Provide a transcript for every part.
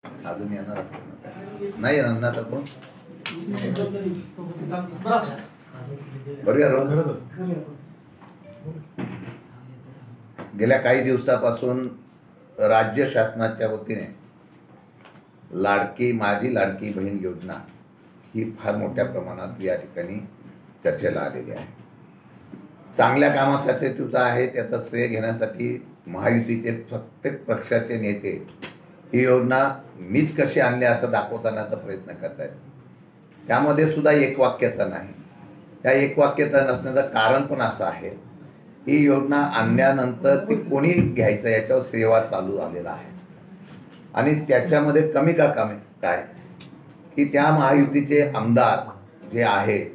अजून येणार असेल नाही येणार ना तर कोण बरोबर. गेल्या काही दिवसापासून राज्य शासनाच्या वतीने माझी लाडकी बहीण योजना ही फार मोठ्या प्रमाणात या ठिकाणी चर्चेला आलेली आहे. चांगल्या कामासाठी सुद्धा आहे. त्याचं श्रेय घेण्यासाठी महायुतीचे प्रत्येक पक्षाचे नेते ही योजना मीच कशी आणली असं दाखवतानाचा प्रयत्न करत आहेत. त्यामध्ये सुद्धा एकवाक्यता नाही. त्या एकवाक्यता नसण्याचं कारण पण असं आहे, ही योजना आणल्यानंतर ती कोणी घ्यायचं याच्यावर सेवा चालू झालेला आहे. आणि त्याच्यामध्ये कमी का कमी काय की त्या महायुतीचे आमदार जे आहेत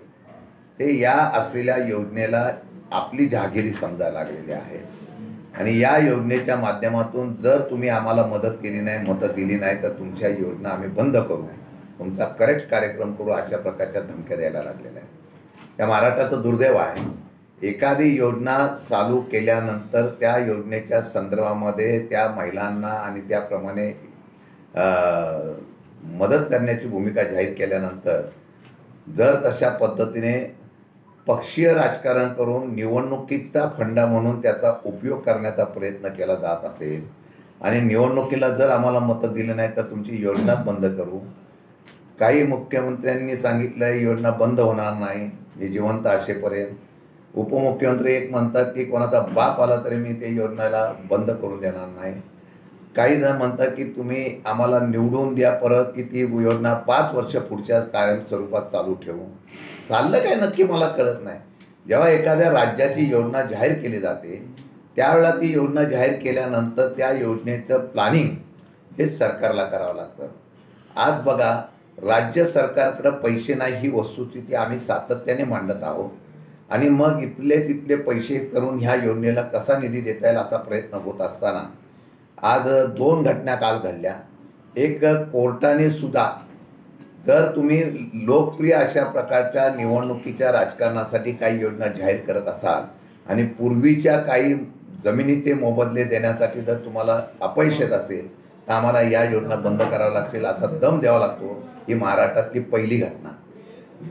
ते या असलेल्या योजनेला आपली जहागिरी समजायला लागलेले आहे. आणि या योजनेच्या माध्यमातून जर तुम्ही आम्हाला मदत केली नाही, मदत दिली नाही तर तुमच्या योजना आम्ही बंद करू, तुमचा करेक्ट कार्यक्रम करू, अशा प्रकारच्या धमक्या द्यायला लागलेल्या आहेत. त्या महाराष्ट्राचं दुर्दैव आहे. एखादी योजना चालू केल्यानंतर त्या योजनेच्या संदर्भामध्ये त्या महिलांना आणि त्याप्रमाणे मदत करण्याची भूमिका जाहीर केल्यानंतर जर तशा पद्धतीने पक्षीय राजकारण करून निवडणुकीचा फंडा म्हणून त्याचा उपयोग करण्याचा प्रयत्न केला जात असेल आणि निवडणुकीला जर आम्हाला मतं दिलं नाही तर तुमची योजना बंद करू. काही मुख्यमंत्र्यांनी सांगितलं योजना बंद होणार नाही मी जिवंत असेपर्यंत. उपमुख्यमंत्री एक म्हणतात की कोणाचा बाप आला तरी मी ते योजनेला बंद करून देणार नाही. काही जण म्हणतात की तुम्ही आम्हाला निवडून द्या परत की ती योजना 5 वर्ष पुढच्या कायम स्वरूपात चालू ठेवू. चाललं काय नक्की मला कळत नाही. जेव्हा एखाद्या राज्याची योजना जाहीर केली जाते त्यावेळेला ती योजना जाहीर केल्यानंतर त्या योजनेचं प्लॅनिंग हे सरकारला करावं लागतं. आज बघा राज्य सरकारकडे पैसे नाही ही वस्तुस्थिती आम्ही सातत्याने मांडत आहोत. आणि मग इथले तिथले पैसे करून ह्या योजनेला कसा निधी देता येईल असा प्रयत्न होत असताना आज 2 घटना काल घडल्या. एक कोर्टाने सुद्धा जर तुम्ही लोकप्रिय अशा प्रकारच्या निवडणुकीच्या राजकारणासाठी काही योजना जाहीर करत असाल आणि पूर्वीच्या काही जमिनीचे मोबदले देण्यासाठी जर तुम्हाला अपयश येत असेल तर आम्हाला या योजना बंद करावं लागतील असा दम द्यावा लागतो. ही महाराष्ट्रातली पहिली घटना.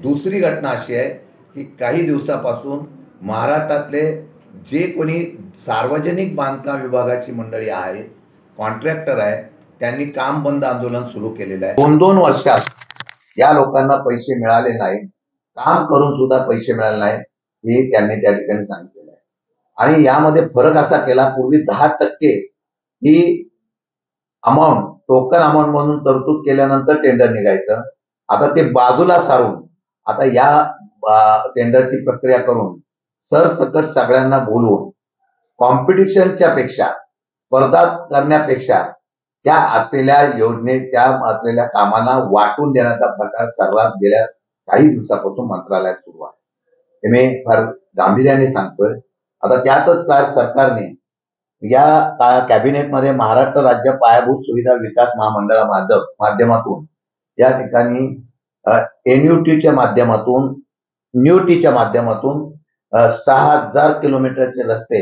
दुसरी घटना अशी आहे की काही दिवसापासून महाराष्ट्रातले जे कोणी सार्वजनिक बांधकाम विभागाची मंडळी आहेत, कॉन्ट्रॅक्टर आहे, त्यांनी काम बंद आंदोलन सुरू केलेलं आहे. 2-2 वर्षात या लोकांना पैसे मिळाले नाही, काम करून सुद्धा पैसे मिळाले नाही हे त्यांनी त्या ठिकाणी सांगितलेलं आहे. आणि यामध्ये फरक असा केला, पूर्वी 10% ही अमाऊंट टोकन अमाऊंट म्हणून तरतूद केल्यानंतर टेंडर निघायचं. आता ते बाजूला सारून आता या टेंडरची प्रक्रिया करून सरसकट सगळ्यांना बोलवून कॉम्पिटिशनच्या पेक्षा स्पर्धा करण्यापेक्षा त्या असलेल्या योजने त्या असलेल्या कामांना वाटून देण्याचा प्रकार सर्वात गेल्या काही दिवसापासून मंत्रालयात सुरू आहे. हे मी फार गांभीर्याने सांगतोय. आता त्यातच काय सरकारने या कॅबिनेटमध्ये महाराष्ट्र राज्य पायाभूत सुविधा विकास महामंडळा माध्यमातून या ठिकाणी एनयूटीच्या माध्यमातून 6,000 किलोमीटरचे रस्ते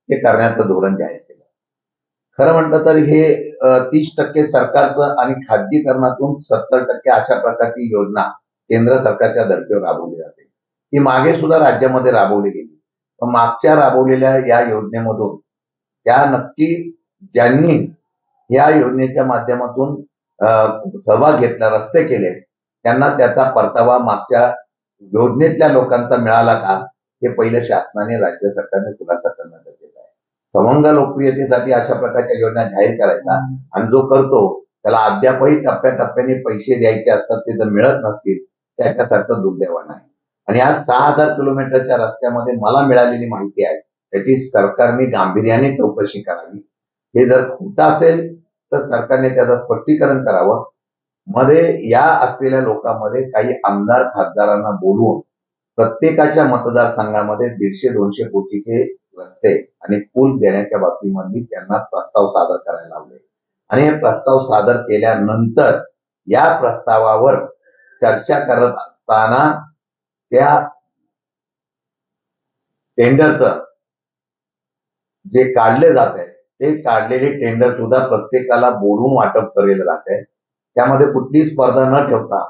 हे करण्याचं धोरण जाहीर केलं. खरं म्हटलं तर हे 30% सरकारचं आणि खाजगीकरणातून 70% अशा प्रकारची योजना केंद्र सरकारच्या धर्तीवर राबवली जाते. ही मागे सुद्धा राज्यामध्ये राबवली गेली. पण मागच्या राबवलेल्या या योजनेमधून त्या नक्की ज्यांनी या योजनेच्या माध्यमातून सहभाग घेतला, रस्ते केले, त्यांना त्याचा परतावा मागच्या योजनेतल्या लोकांचा मिळाला का हे पहिलं शासनाने राज्य सरकारने खुलासा करणं गरजेचं आहे. समंग लोकप्रियतेसाठी अशा प्रकारच्या योजना जाहीर करायचा आणि जो करतो त्याला अद्यापही टप्प्याटप्प्याने पैसे द्यायचे असतात, ते जर मिळत नसतील त्याच्यासारखं दुर्दैवानं आहे. आणि आज 6,000 किलोमीटरच्या रस्त्यामध्ये मला मिळालेली माहिती आहे त्याची सरकारने गांभीर्याने चौकशी करावी. हे जर खोटं असेल तर सरकारने त्याचं स्पष्टीकरण करावं. मध्ये या असलेल्या लोकांमध्ये काही आमदार खासदारांना बोलवून प्रत्येकाच्या मतदारसंघामध्ये 150-200 कोटीचे रस्ते आणि पूल देण्याच्या बाबतीमध्ये त्यांना प्रस्ताव सादर करायला लावले. आणि हे प्रस्ताव सादर केल्यानंतर या प्रस्तावावर चर्चा करत असताना त्या टेंडरचं जे काढले जात आहे ते काढलेले टेंडर सुद्धा प्रत्येकाला बोलून वाटप केलेलं जात आहे. त्यामध्ये कुठलीही स्पर्धा न ठेवता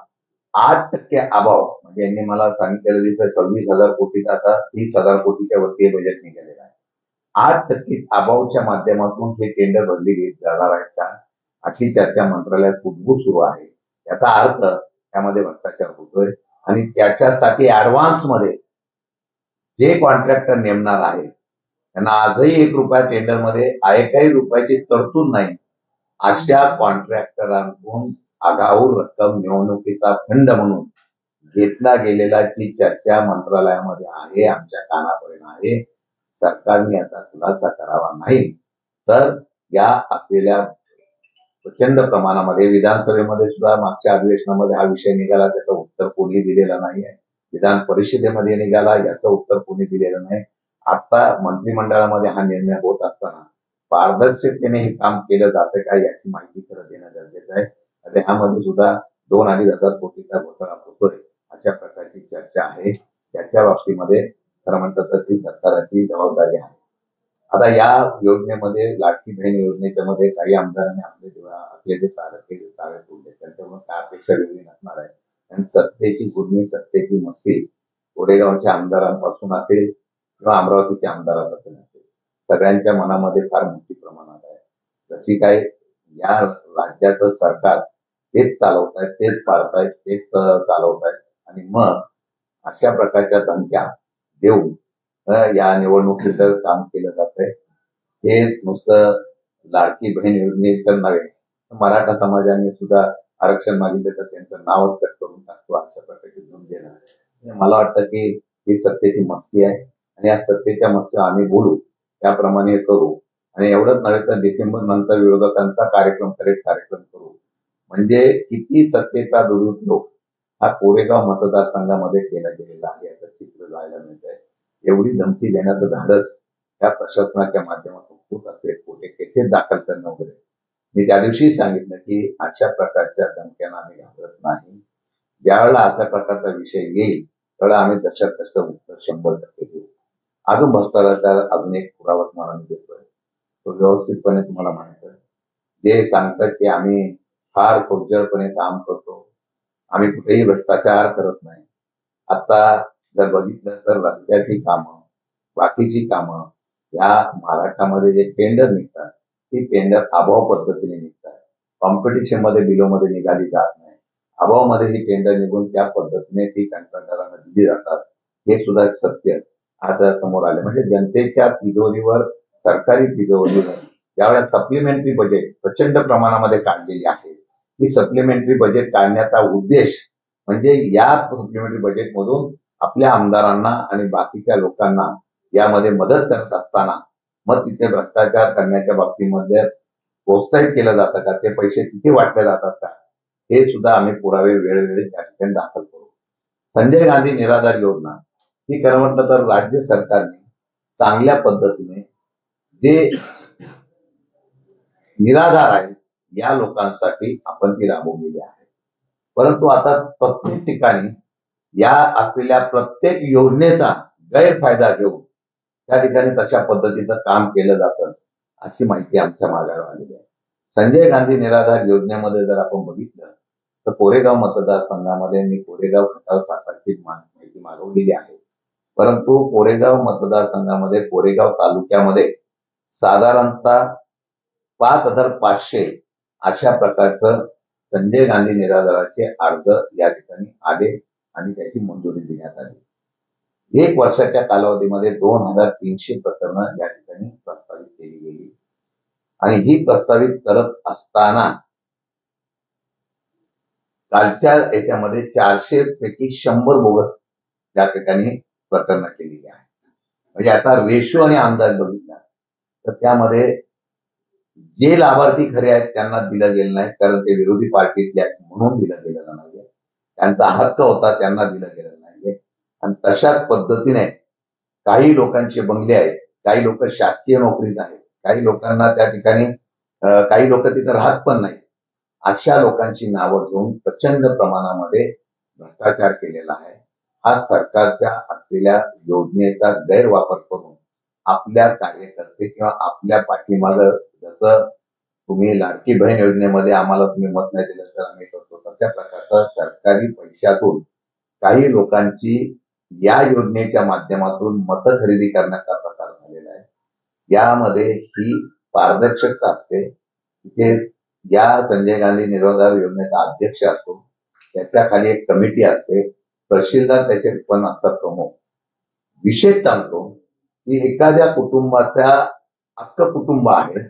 8% अभाव, म्हणजे यांनी मला सांगितलेलं दिसतं 26,000 कोटीचा आता 30,000 कोटीच्या वरती हे बजेट निघालेलं आहे. 8% अभावच्या माध्यमातून हे टेंडर भरली जाणार आहेत का, अशी चर्चा मंत्रालयात कुठबुठ सुरू आहे. याचा अर्थ त्यामध्ये भ्रष्टाचार होतोय आणि त्याच्यासाठी ऍडव्हान्समध्ये जे कॉन्ट्रॅक्टर नेमणार आहे त्यांना आजही 1 रुपया टेंडरमध्ये एकही रुपयाची तरतूद नाही. अशा कॉन्ट्रॅक्टरांकडून आगाऊ रक्कम निवडणुकीचा फंड म्हणून घेतला गेलेला जी चर्चा मंत्रालयामध्ये आहे, आमच्या कानापर्यंत आहे. सरकारने याचा खुलासा करावा नाही तर या असलेल्या प्रचंड प्रमाणामध्ये विधानसभेमध्ये सुद्धा मागच्या अधिवेशनामध्ये हा विषय निघाला, त्याचं उत्तर कोणी दिलेलं नाहीये. विधान परिषदेमध्ये निघाला, याचं उत्तर कोणी दिलेलं नाही. आता मंत्रिमंडळामध्ये हा निर्णय होत असताना पारदर्शकतेने हे काम केलं जातं का याची माहिती खरं देणं गरजेचं आहे. आता ह्यामध्ये सुद्धा 2-2.5 हजार कोटीचा घोटाळा होतोय अशा प्रकारची चर्चा आहे. त्याच्या बाबतीमध्ये खरं म्हणतात तर ती सरकारची जबाबदारी आहे. आता या योजनेमध्ये लाडकी बहीण योजनेच्या मध्ये काही आमदारांनी आपले जे तारे तोडले त्यांच्यामुळे काय अपेक्षा वेगळी नसणार आहे. आणि सत्तेची गुर्मी, सत्तेची मस्ती कोरेगावच्या आमदारांपासून असेल किंवा अमरावतीच्या आमदारांपासून असेल, सगळ्यांच्या मनामध्ये फार मोठी प्रमाणात आहे. जशी काय या राज्याचं सरकार तेच चालवतायत, तेच पाळतायत, तेच चालवतायत आणि मग अशा प्रकारच्या धमक्या देऊन या निवडणुकीचं काम केलं जातंय. हे नुसतं लाडकी बहीण योजनेचं नव्हे, मराठा समाजाने सुद्धा आरक्षण मागितलं तर त्यांचं नावच कट करून टाकतो अशा प्रकारची धूम देणार. मला वाटतं की ही सत्तेची मस्ती आहे आणि या सत्तेच्या मस्तीवर आम्ही बोलू, त्याप्रमाणे करू आणि एवढंच नव्हे तर डिसेंबर नंतर विरोधकांचा कार्यक्रम करू. म्हणजे किती सत्तेचा दुरुपयोग हा कोरेगाव मतदारसंघामध्ये केला गेलेला आहे याचं चित्र जायला मिळत आहे. एवढी धमकी देण्याचं धाडस त्या प्रशासनाच्या माध्यमातून होत असेल, कुठे केसेस दाखल करणं वगैरे. मी त्या दिवशी सांगितलं की अशा प्रकारच्या धमक्यांना आम्ही घाबरत नाही. ज्यावेळेला अशा प्रकारचा विषय येईल त्यावेळेला आम्ही तशा तसं उत्तर 100% देऊ. अजून भ्रष्टाचार अजून एक पुरावा तुम्हाला मी देतोय, तो व्यवस्थितपणे तुम्हाला माहित आहे. जे सांगतात की आम्ही फार सोजळपणे काम करतो, आम्ही कुठेही भ्रष्टाचार करत नाही. आता जर बघितलं तर रस्त्याची कामं, बाकीची कामं या महाराष्ट्रामध्ये जे टेंडर निघतात ती टेंडर अभाव पद्धतीने निघतात. कॉम्पिटिशन मध्ये बिलोमध्ये निघाली जात नाही. अभावमध्ये ही टेंडर निघून त्या पद्धतीने ती कंत्राटदारांना दिली जातात. हे सुद्धा सत्य आता समोर आले. म्हणजे जनतेच्या तिजोरीवर, सरकारी तिजोरीवर ज्यावेळेस सप्लिमेंटरी बजेट प्रचंड प्रमाणामध्ये काढलेली आहे, ही सप्लिमेंटरी बजेट काढण्याचा उद्देश म्हणजे या सप्लिमेंटरी बजेटमधून आपल्या आमदारांना आणि बाकीच्या लोकांना यामध्ये मदत करत असताना मग तिथे भ्रष्टाचार करण्याच्या बाबतीमध्ये प्रोत्साहित केलं जातं का, ते पैसे किती वाटले जातात का, हे सुद्धा आम्ही पुरावे वेळोवेळी त्या ठिकाणी दाखल करू. संजय गांधी निराधार योजना ही खरं म्हटलं तर राज्य सरकारने चांगल्या पद्धतीने जे निराधार आहेत या लोकांसाठी आपण ती राबवलेली आहे. परंतु आता प्रत्येक ठिकाणी या असलेल्या प्रत्येक योजनेचा गैरफायदा घेऊन त्या ठिकाणी तशा पद्धतीचं काम केलं जातं अशी माहिती आमच्या मागावर आलेली आहे. संजय गांधी निराधार योजनेमध्ये जर आपण बघितलं तर कोरेगाव मतदारसंघामध्ये मी कोरेगाव खटाव सातारची माहिती मागवलेली आहे. परंतु कोरेगाव मतदारसंघामध्ये कोरेगाव तालुक्यामध्ये साधारणतः 5,500 अशा प्रकारचं संजय गांधी निराधाराचे अर्ज या ठिकाणी आले आणि त्याची मंजुरी देण्यात आली. 1 वर्षाच्या कालावधीमध्ये 2,300 प्रकरणं या ठिकाणी प्रस्तावित केली गेली आणि ही प्रस्तावित करत असताना कालच्या याच्यामध्ये 400 पैकी 100 बोगस या ठिकाणी प्रकरणं केलेली आहे. म्हणजे आता रेशो आणि अंदाज बघितला तर त्यामध्ये जे लाभार्थी खरे आहेत त्यांना दिलं गेलं नाही, कारण ते विरोधी पार्टीतले म्हणून दिलं गेलेलं नाहीये. त्यांचा हक्क होता त्यांना दिलं गेलेलं नाहीये. आणि तशाच पद्धतीने काही लोकांचे बंगले आहेत, काही लोक शासकीय नोकरीत आहेत, काही लोकांना त्या ठिकाणी काही लोक तिथं राहत पण नाही. अशा लोकांची नावं घेऊन प्रचंड प्रमाणामध्ये भ्रष्टाचार केलेला आहे. हा सरकारच्या असलेल्या योजनेचा गैरवापर करून आपल्या कार्यकर्ते किंवा आपल्या पाठीमागं जसं तुम्ही लाडकी बहीण योजनेमध्ये आम्हाला तुम्ही मत नाही दिलं तर आम्ही करतो, तशा प्रकारचा सरकारी पैशातून काही लोकांची या योजनेच्या माध्यमातून मतं खरेदी करण्याचा प्रकार झालेला आहे. यामध्ये ही पारदर्शकता असते. तिथे या संजय गांधी निराधार योजनेचा अध्यक्ष असतो, त्याच्या खाली एक कमिटी असते, तहसीलदार त्याचे पण असतात प्रमुख. विशेष सांगतो की एखाद्या कुटुंबाचा अख्खं कुटुंब आहे,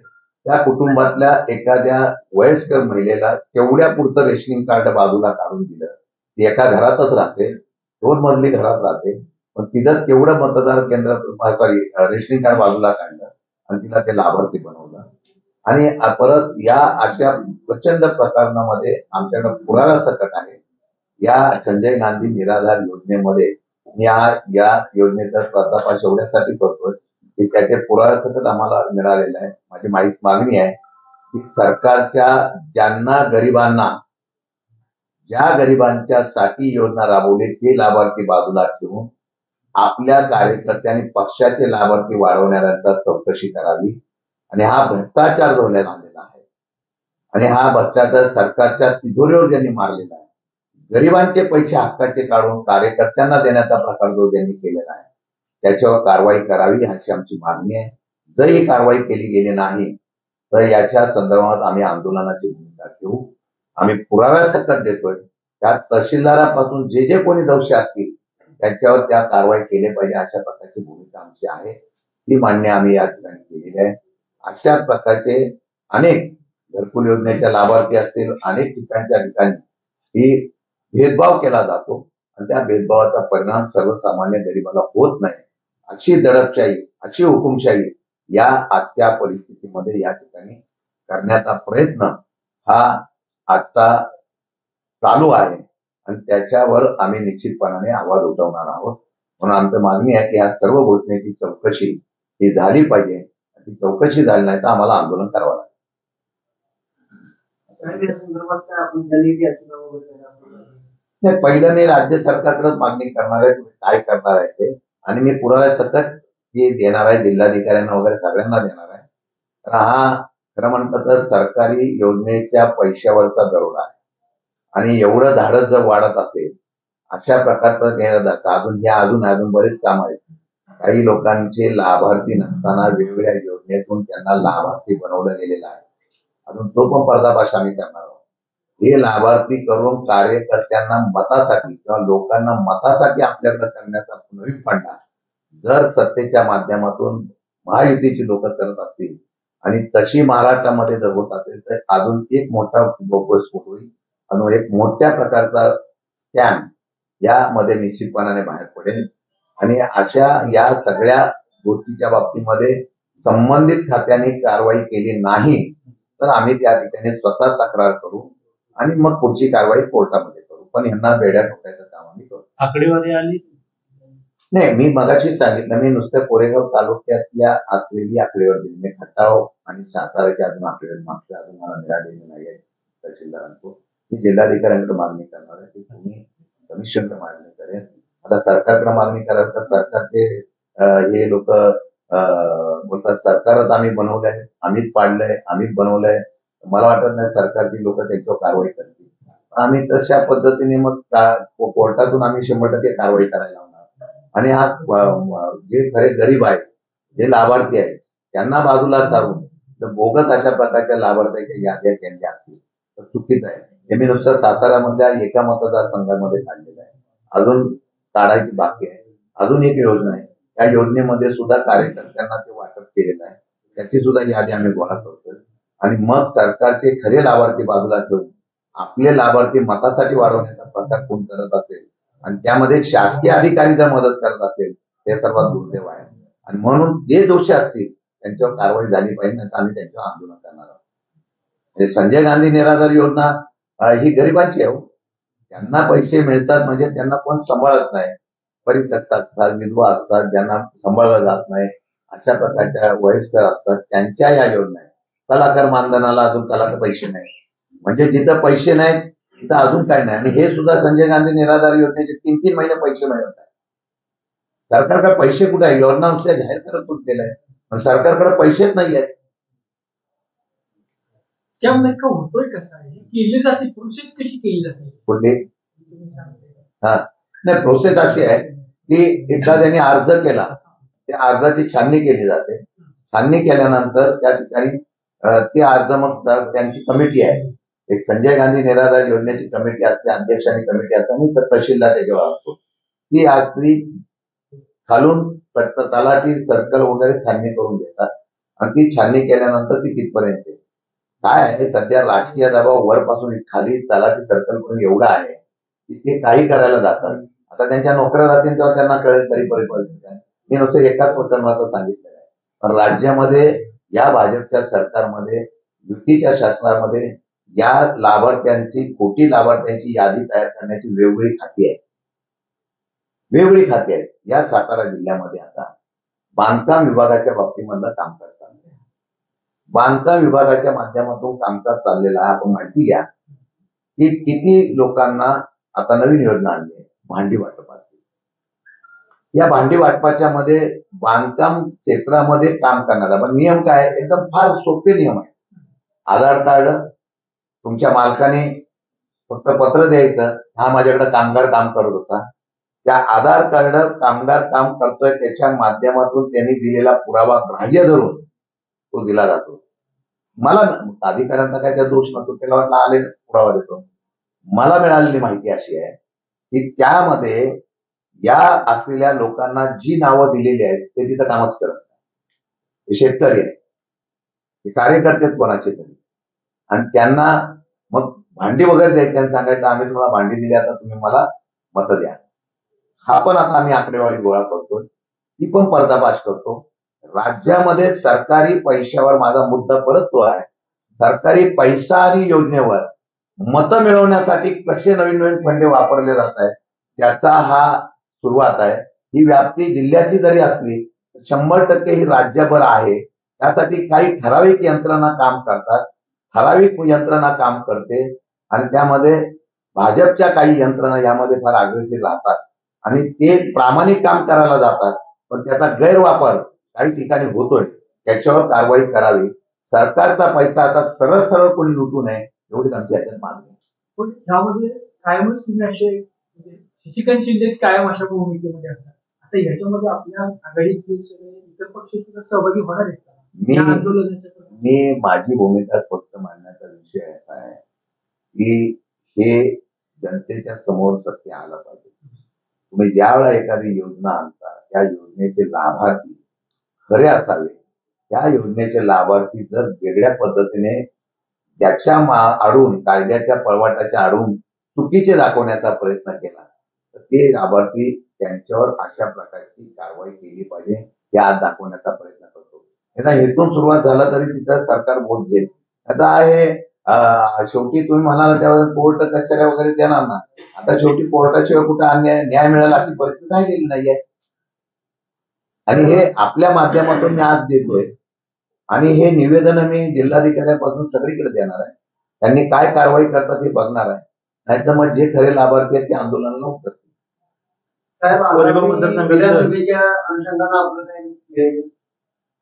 त्या कुटुंबातल्या एखाद्या वयस्कर महिलेला तेवढ्या पुरतं रेशनिंग कार्ड बाजूला काढून दिलं, ती एका घरातच राहते, 2 मजली घरात राहते, पण तिथं तेवढं मतदार केंद्र सॉरी रेशनिंग कार्ड बाजूला काढलं आणि तिला ते लाभार्थी बनवलं. आणि परत या अशा प्रचंड प्रकरणामध्ये आमच्याकडे पुरावा सकट आहे. या संजय गांधी निराधार योजनेमध्ये या योजनेचा प्रतापास एवढ्यासाठी करतोय की त्याचे पुरावा सकट आम्हाला मिळालेला आहे. माझी मागणी आहे की सरकारच्या ज्या गरिबांच्या साठी योजना राबवली ते लाभार्थी बाजूला ठेवून आपल्या कार्यकर्त्यांनी पक्षाचे लाभार्थी वाढवण्यानंतर चौकशी करावी. आणि हा भ्रष्टाचार जो आलेला आहे आणि हा भ्रष्टाचार सरकारच्या तिजोरीवर ज्यांनी मारलेला आहे, गरिबांचे पैसे हक्काचे काढून कार्यकर्त्यांना देण्याचा प्रकार जो ज्यांनी केलेला आहे त्याच्यावर कारवाई करावी अशी आमची मागणी आहे. जर ही कारवाई केली गेली नाही तर याच्या संदर्भात आम्ही आंदोलनाची भूमिका घेऊ. आम्ही पुराव्यासकट देतोय. त्या तहसीलदारापासून जे कोणी दोषी असतील त्यांच्यावर त्या कारवाई केली पाहिजे अशा प्रकारची भूमिका आमची आहे. ती मान्य आम्ही या ठिकाणी केलेली आहे. अशा प्रकारचे अनेक घरकुल योजनेच्या लाभार्थी असतील, अनेक ठिकाणी ही भेदभाव केला जातो आणि त्या भेदभावाचा परिणाम सर्वसामान्य गरिबाला होत नाही. अशी दडपशाही, अशी हुकुमशाही या आजच्या परिस्थितीमध्ये या ठिकाणी करण्याचा प्रयत्न हा आता चालू आहे आणि त्याच्यावर आम्ही निश्चितपणाने आवाज उठवणार आहोत. म्हणून आमची मागणी आहे की या सर्व घटनेची चौकशी ही झाली पाहिजे. ती चौकशी झाली नाही तर आम्हाला आंदोलन करावं लागेल. नाही, पहिलं मी राज्य सरकारकडे मागणी करणार आहे, तुम्ही काय करणार आहे ते, आणि मी पुराव्यासकट हे देणार आहे जिल्हाधिकाऱ्यांना वगैरे सगळ्यांना देणार आहे. तर हा खरं म्हणतं तर सरकारी योजनेच्या पैशावरचा दरोडा आहे आणि एवढं धाडस जर वाढत असेल अशा प्रकारचं केलं जातं. अजून बरेच काम आहेत. काही लोकांचे लाभार्थी नसताना वेगवेगळ्या योजनेतून त्यांना लाभार्थी बनवलं गेलेलं आहे. अजून तो पण पर्दाफाश आम्ही करणार आहोत. हे लाभार्थी करून कार्यकर्त्यांना मतासाठी किंवा लोकांना मतासाठी आपल्याकडे करण्याचा नवीन फंडा जर सत्तेच्या माध्यमातून महायुतीची लोक करत असतील आणि तशी महाराष्ट्रामध्ये जर होत असेल तर अजून एक मोठा बोगस होईल आणि एक मोठ्या प्रकारचा स्कॅम यामध्ये निश्चितपणाने बाहेर पडेल. आणि अशा या सगळ्या गोष्टीच्या बाबतीमध्ये संबंधित खात्याने कारवाई केली नाही तर आम्ही त्या ठिकाणी स्वतः तक्रार करू आणि मग पुढची कारवाई कोर्टामध्ये करू. पण यांना बेड्या ठोकायचं काम आम्ही करू. आकडेवारी आली नाही, मी मगाशीच सांगितलं, मी नुसतं कोरेगाव तालुक्यातल्या असलेली आकडेवारी दिली. मी खटाव आणि साताराची अजून आकडेवारी मागच्या अजून मला मिळालेली नाही आहे तहसीलदारांकडून. मी जिल्हाधिकाऱ्यांकडे मागणी करणार आहे की तुम्ही कमिशनकडे मागणी करेल. आता सरकारकडे मागणी कराल तर सरकारचे हे लोक बोलतात सरकारच आम्ही बनवलंय, आम्हीच पाडलंय, आम्हीच बनवलंय. मला वाटत नाही सरकारची लोक त्यांच्यावर कारवाई करतील. आम्ही तशा पद्धतीने मग कोर्टातून आम्ही 100% कारवाई करायला लावणार. आणि हा जे खरे गरीब आहेत, जे लाभार्थी आहेत त्यांना बाजूला सारून जर बोगस अशा प्रकारच्या लाभार्थ्याच्या याद्या केल्या असतील तर चुकीचं आहे. हे मी नुसतं सातारामधल्या एका मतदारसंघामध्ये काढलेलं आहे. अजून काढायची बाकी आहे. अजून एक योजना आहे, त्या योजनेमध्ये सुद्धा कार्यकर्त्यांना ते वाटप केलेलं आहे. त्याची सुद्धा यादी आम्ही गोळा करतोय आणि मग सरकारचे खरे लाभार्थी बाजूला ठेवून आपले लाभार्थी मतासाठी वाढवण्याचा प्रकार कोण करत असेल आणि त्यामध्ये शासकीय अधिकारी जर मदत करत असेल ते सर्वात दुर्दैव आहे. आणि म्हणून जे दोषी असतील त्यांच्यावर कारवाई झाली पाहिजे, नाही तर आम्ही त्यांच्यावर आंदोलन करणार आहोत. संजय गांधी निराधार योजना ही गरिबांची आहे. त्यांना पैसे मिळतात म्हणजे त्यांना कोण सांभाळत नाही. परित्यक्त असतात, विधवा असतात, ज्यांना सांभाळलं जात नाही, अशा प्रकारच्या वयस्कर असतात, त्यांच्या या योजना आहेत. कलाकार मानधनाला अजून कलाकार पैसे नाही, म्हणजे जिथं पैसे नाहीत तिथं अजून काय नाही. आणि हे सुद्धा संजय गांधी निराधार योजनेचे 3-3 महिने पैसे मिळत आहेत. सरकारकडे पैसे कुठे आहे? योजना नुसत्या जाहीर करत गेलाय पण सरकारकडे पैसेच नाही आहेत. स्कॅम नेमका होतोय कसा आहे, केली जाते प्रोसेस कशी केली जाते कुठली? तुम्ही सांगताय? हा, नाही, प्रोसेस अशी आहे की एकदा त्यांनी अर्ज केला, त्या अर्जाची छाननी केली जाते. छाननी केल्यानंतर त्या ठिकाणी ते अर्ज मग त्यांची कमिटी आहे, एक संजय गांधी निराधार योजनेची कमिटी असते, अध्यक्ष आणि कमिटी असते आणि तहसीलदार त्याच्यावर असतो. ती आपली खालून तलाठी सर्कल वगैरे छाननी करून घेतात आणि ती छाननी केल्यानंतर ती तिथपर्यंत येते. काय आहे, सध्या राजकीय दबाव वरपासून खाली तलाठी सर्कल पर्यंत एवढा आहे की ते काही करायला जातात. आता त्यांच्या नोकऱ्या जातील तेव्हा त्यांना कळेल तरी परिस्थिती आहे. मी नुसतं एकाच प्रकरणाचं सांगितलेलं आहे. पण राज्यामध्ये या भाजपच्या सरकारमध्ये, युतीच्या शासनामध्ये या लाभार्थ्यांची, खोटी लाभार्थ्यांची यादी तयार करण्याची वेगवेगळी खाती आहेत, वेगवेगळी खाती आहेत. या सातारा जिल्ह्यामध्ये आता बांधकाम विभागाच्या बाबतीमधलं कामकाज चाललंय. बांधकाम विभागाच्या माध्यमातून कामकाज चाललेलं आहे. आपण माहिती घ्या की किती लोकांना आता नवीन योजना आणली आहे भांडी वाटपाची. या भांडी वाटपाच्या मध्ये बांधकाम क्षेत्रामध्ये काम करणारा पण नियम काय, एकदम फार सोपे नियम आहे. आधार कार्ड, तुमच्या मालकाने फक्त पत्र द्यायचं, हा माझ्याकडे कामगार काम करत होता. त्या आधार कार्ड कामगार काम करतोय त्याच्या माध्यमातून त्यांनी दिलेला पुरावा ग्राह्य धरून तो दिला जातो. मला अधिकाऱ्यांचा काय त्या दोष नसतो, त्याला वाटलं आले पुरावा देतो. मला मिळालेली माहिती अशी आहे की त्यामध्ये या असलेल्या लोकांना जी नावं दिलेली आहेत ते तिथं कामच करत नाही. ते शेतकरी आहेत, ते कार्यकर्ते आहेत कोणाचे तरी, आणि त्यांना मग भांडी वगैरे द्यायची आणि सांगायचं आम्ही तुम्हाला भांडी दिली, आता तुम्ही मला मतं द्या. हा पण आता आम्ही आकडेवारी गोळा करतो, ती पण पर्दाफाश करतो. राज्यामध्ये सरकारी पैशावर, माझा मुद्दा परत तो आहे, सरकारी पैसा आणि योजनेवर मतं मिळवण्यासाठी कसे नवीन नवीन फंडे वापरले जात आहेत त्याचा हा सुरुवात आहे. ही व्याप्ती जिल्ह्याची जरी असली 100% ही राज्यभर आहे. त्यासाठी काही ठराविक यंत्रणा काम करतात, ठराविक यंत्रणा काम करते आणि त्यामध्ये भाजपच्या काही यंत्रणा यामध्ये फार अग्रेसिव्ह राहतात आणि ते प्रामाणिक काम करायला जातात, पण त्याचा गैरवापर काही ठिकाणी होतोय. त्याच्यावर कारवाई करावी. सरकारचा पैसा आता सरळ सरळ कोणी लुटू नये एवढीच आमची याच्यात मागणी आहे. पण यामध्ये कायमच तुम्ही असे शशिकांत शिंदेच कायम अशा भूमिकेमध्ये असतात. आता याच्यामध्ये आपल्या आघाडीतील सगळे इतर पक्ष सुद्धा सहभागी होणार आहेत का आंदोलनाच्या? मी माझी भूमिका स्पष्ट मांडण्याचा विषय असा आहे की हे जनतेच्या समोर सत्य आलं पाहिजे. तुम्ही ज्यावेळेला एखादी योजना आणता, त्या योजनेचे लाभार्थी खरे असावे. त्या योजनेचे लाभार्थी जर वेगळ्या पद्धतीने त्याच्या आडून, कायद्याच्या पळवाटाच्या आडून चुकीचे दाखवण्याचा प्रयत्न केला तर ते लाभार्थी त्यांच्यावर अशा प्रकारची कारवाई केली पाहिजे, हे आज दाखवण्याचा प्रयत्न करतो. याचा हेतून सुरुवात झाला तरी तिथं सरकार बोध घेईल. आता आहे शेवटी तुम्ही म्हणाला त्यावेळेस कोर्ट कचऱ्या वगैरे देणार ना, आता शेवटी कोर्टाशिवाय कुठे न्याय मिळाला अशी परिस्थिती राहिलेली नाहीये. आणि हे आपल्या माध्यमातून मी आज देतोय आणि हे निवेदन मी जिल्हाधिकाऱ्यापासून सगळीकडे देणार आहे. त्यांनी काय कारवाई करतात हे बघणार आहे, नाहीतर मग जे खरे लाभार्थी आहेत ते आंदोलनाला उतरतील. साहेब, विधानसभेच्या अनुषंगानं आपलं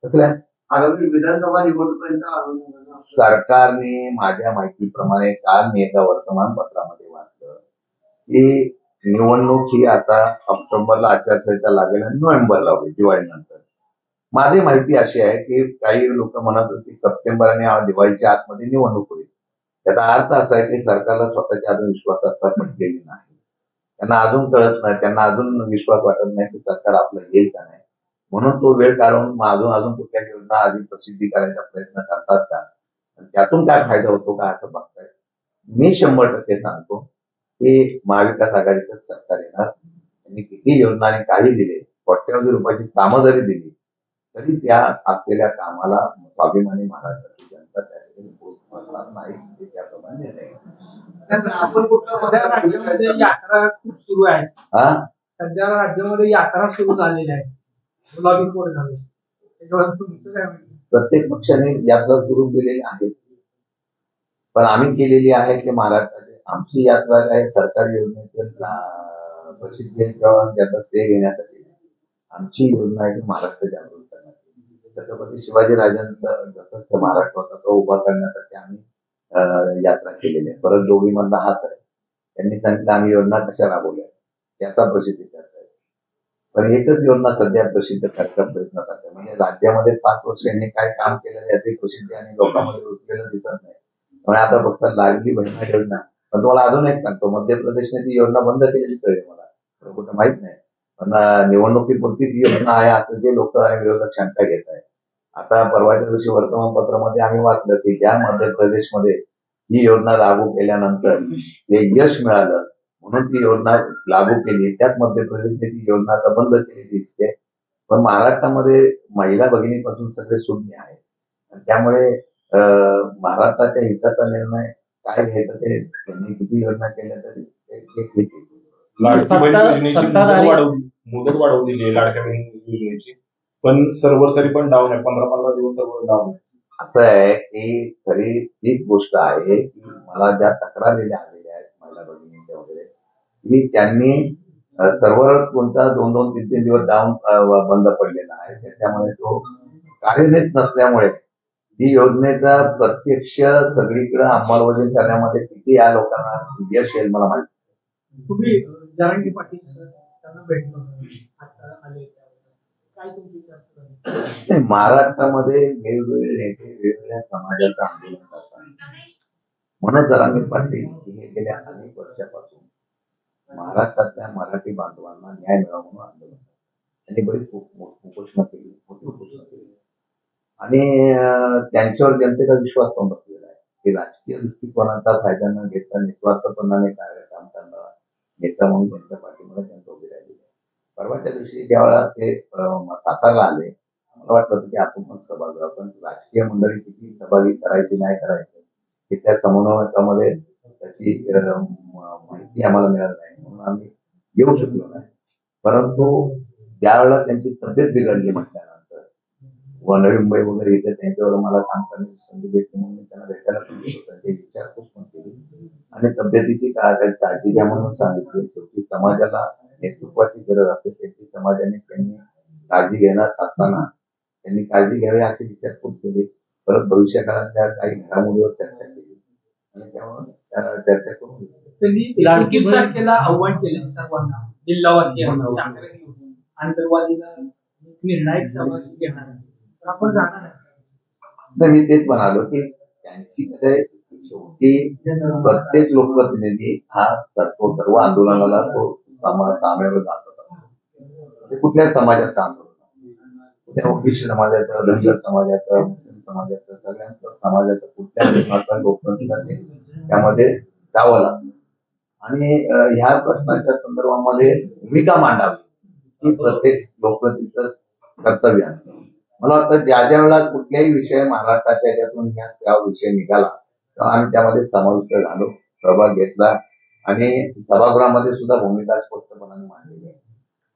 काय आगामी विधानसभा निवडणुकीपर्यंत सरकारने माझ्या माहितीप्रमाणे काल मी एका वर्तमानपत्रामध्ये वाचलं की निवडणूक ही आता ऑक्टोबरला आचारसंहिता लागेल आणि नोव्हेंबरला होईल, दिवाळीनंतर. माझी माहिती अशी आहे की काही लोक म्हणत होते की सप्टेंबर आणि दिवाळीच्या आतमध्ये निवडणूक होईल. त्याचा अर्थ असा आहे की सरकारला स्वतःच्या अजून विश्वासात पटलेली नाही. त्यांना अजून कळत नाही, त्यांना अजून विश्वास वाटत नाही की सरकार आपलं येईल का नाही, म्हणून तो वेळ काढून अजून कुठल्या योजना आधी प्रसिद्धी करायचा प्रयत्न करतात का, त्यातून काय फायदा होतो का असं बघताय. मी 100% सांगतो की महाविकास आघाडीचं सरकार येणार. त्यांनी किती योजना आणि काही दिले, कोट्यवधी रुपयाची कामं जरी दिली तरी त्या असलेल्या कामाला स्वाभिमानी महाराष्ट्राची जनता त्याला नाही, त्याप्रमाणे निर्णय. आपण कुठल्या राज्यामध्ये यात्रा खूप सुरू आहे, सध्या राज्यामध्ये यात्रा सुरू झालेल्या आहे, गुलाबी कोड झाले, त्याच्यावर तुमचं काय म्हणणं? प्रत्येक पक्षाने यात्रा सुरू केलेली आहे, पण आम्ही केलेली आहे की महाराष्ट्राची आमची यात्रा काय सरकारी योजनेच्या प्रसिद्धी किंवा त्याचा श्रेय घेण्यासाठी आमची योजना आहे की महाराष्ट्र जागृत करण्यासाठी. छत्रपती शिवाजी राजांचा जसं महाराष्ट्र होता तो उभा करण्यासाठी आम्ही यात्रा केलेली आहे. परत दोघीमधला हात आहे. त्यांनी सांगितलं आम्ही योजना कशा राबवल्या त्याचा प्रसिद्धी करताय. पण एकच योजना सध्या प्रसिद्ध करण्याचा प्रयत्न करताय, म्हणजे राज्यामध्ये 5 वर्ष यांनी काय काम केलं याची प्रसिद्धी आणि लोकांमध्ये रुजलेलं दिसत नाही. पण आता फक्त लाडली बहिणा योजना. पण तुम्हाला अजून एक सांगतो, मध्य प्रदेशने ती योजना बंद केलेली कळली मला, कुठं माहित नाही. पण निवडणुकीपुरती ती योजना आहे असं जे लोक आणि विरोधक शंका घेत आहे. आता परवाच्या दिवशी वर्तमानपत्रामध्ये आम्ही वाचलं की ज्या मध्य प्रदेशमध्ये ही योजना लागू केल्यानंतर ते यश मिळालं म्हणून ती योजना लागू केली, त्याच मध्य प्रदेशने ती योजना आता बंद केली दिसते. पण महाराष्ट्रामध्ये महिला भगिनीपासून सगळे शून्य आहे. त्यामुळे महाराष्ट्राच्या हिताचा निर्णय काय घ्यायचा ते त्यांनी किती योजना केल्या तरी मुदत वाढवलेली आहे लाडक्या बहीण योजनेची, पण सर्व्हर तरी पण डाऊन आहे. 15-15 दिवस सर्व्हर डाऊन आहे. असं आहे की खरी तीच गोष्ट आहे की मला ज्या तक्रारीला आलेल्या आहेत महिला भगिनींच्या वगैरे, की त्यांनी सर्व्हर कोणता 2-2, 3-3 दिवस डाऊन बंद पडलेला आहे. त्याच्यामुळे तो कार्यरत नसल्यामुळे ही योजनेचा प्रत्यक्ष सगळीकडे अंमलबजावणी करण्यामध्ये किती या लोकांना यश येईल मला माहिती. तुम्ही जरांगे पाटील सर त्यांना भेटलो आता आले, काय तुमची चर्चा? महाराष्ट्रामध्ये वेगवेगळे नेते वेगवेगळ्या समाजाचं आंदोलन करतात. म्हणून जरांगे पाटील हे गेल्या अनेक वर्षापासून महाराष्ट्रातल्या मराठी बांधवांना न्याय मिळावा म्हणून आंदोलन करतात. त्यांनी बरीच उपोषणं केली, मोठी उपोषणं केली आणि त्यांच्यावर जनतेचा विश्वास पण बसलेला आहे की राजकीय दृष्टिकोनाचा फायदा न घेता निस्वार्थपणाने काम करणारा नेता म्हणून त्यांच्या पाठीमध्ये त्यांचं उभी राहिलेली आहे. परवाच्या दिवशी ज्यावेळेला ते सातारला आले, मला वाटलं होतं की आपण पण सहभागी, पण राजकीय मंडळी किती सहभागी करायची नाही करायची की त्या समन्वयकामध्ये त्याची माहिती आम्हाला मिळाली नाही म्हणून आम्ही येऊ शकलो नाही. परंतु ज्यावेळेला त्यांची तब्येत बिघडली म्हटल्यानंतर व नवी मुंबई वगैरे इथे त्यांच्यावर मला काम करण्याची संधी भेटली म्हणून मी त्यांना भेटायला पण गेलो, त्यांची विचारपूस पण केली आणि तब्येतीची काळजी घ्या म्हणून सांगितली. शेवटी समाजाला नेतृत्वाची गरज असते, शेवटी समाजाने त्यांनी काळजी घेण्यात असताना त्यांनी काळजी घ्यावी अशी विचारपूस केली. परत भविष्यकाळातल्या काही घडामोडीवर चर्चा केली आणि त्यामुळे चर्चा करून त्यांनी लाडकी तारखेला आव्हान केलं सर्वांना, जिल्हावासियांना आंतरवादीला निर्णायक सहभागी घेणार आपण जाणार नाही. मी तेच म्हणालो की त्यांची कसं शेवटी प्रत्येक लोकप्रतिनिधी हा सर्व आंदोलनाला तो सामील जात होता. ते कुठल्या समाजाचं आंदोलन, त्या ओबीसी समाजाचं, धनगर समाजाचं, मुस्लिम समाजाचं, सगळ्यांचं समाजाचं कुठल्या लोकप्रतिनिधी त्यामध्ये जावं लागतं आणि ह्या प्रश्नाच्या संदर्भामध्ये भूमिका मांडावी ही प्रत्येक लोकप्रतिनिधीचं कर्तव्य असतं. मला वाटतं ज्या वेळेला कुठल्याही विषय महाराष्ट्राच्या याच्यातून त्या विषय निघाला तेव्हा आम्ही त्यामध्ये समाविष्ट झालो, सहभाग घेतला आणि सभागृहामध्ये सुद्धा भूमिका स्पष्टपणाने मांडलेली आहे.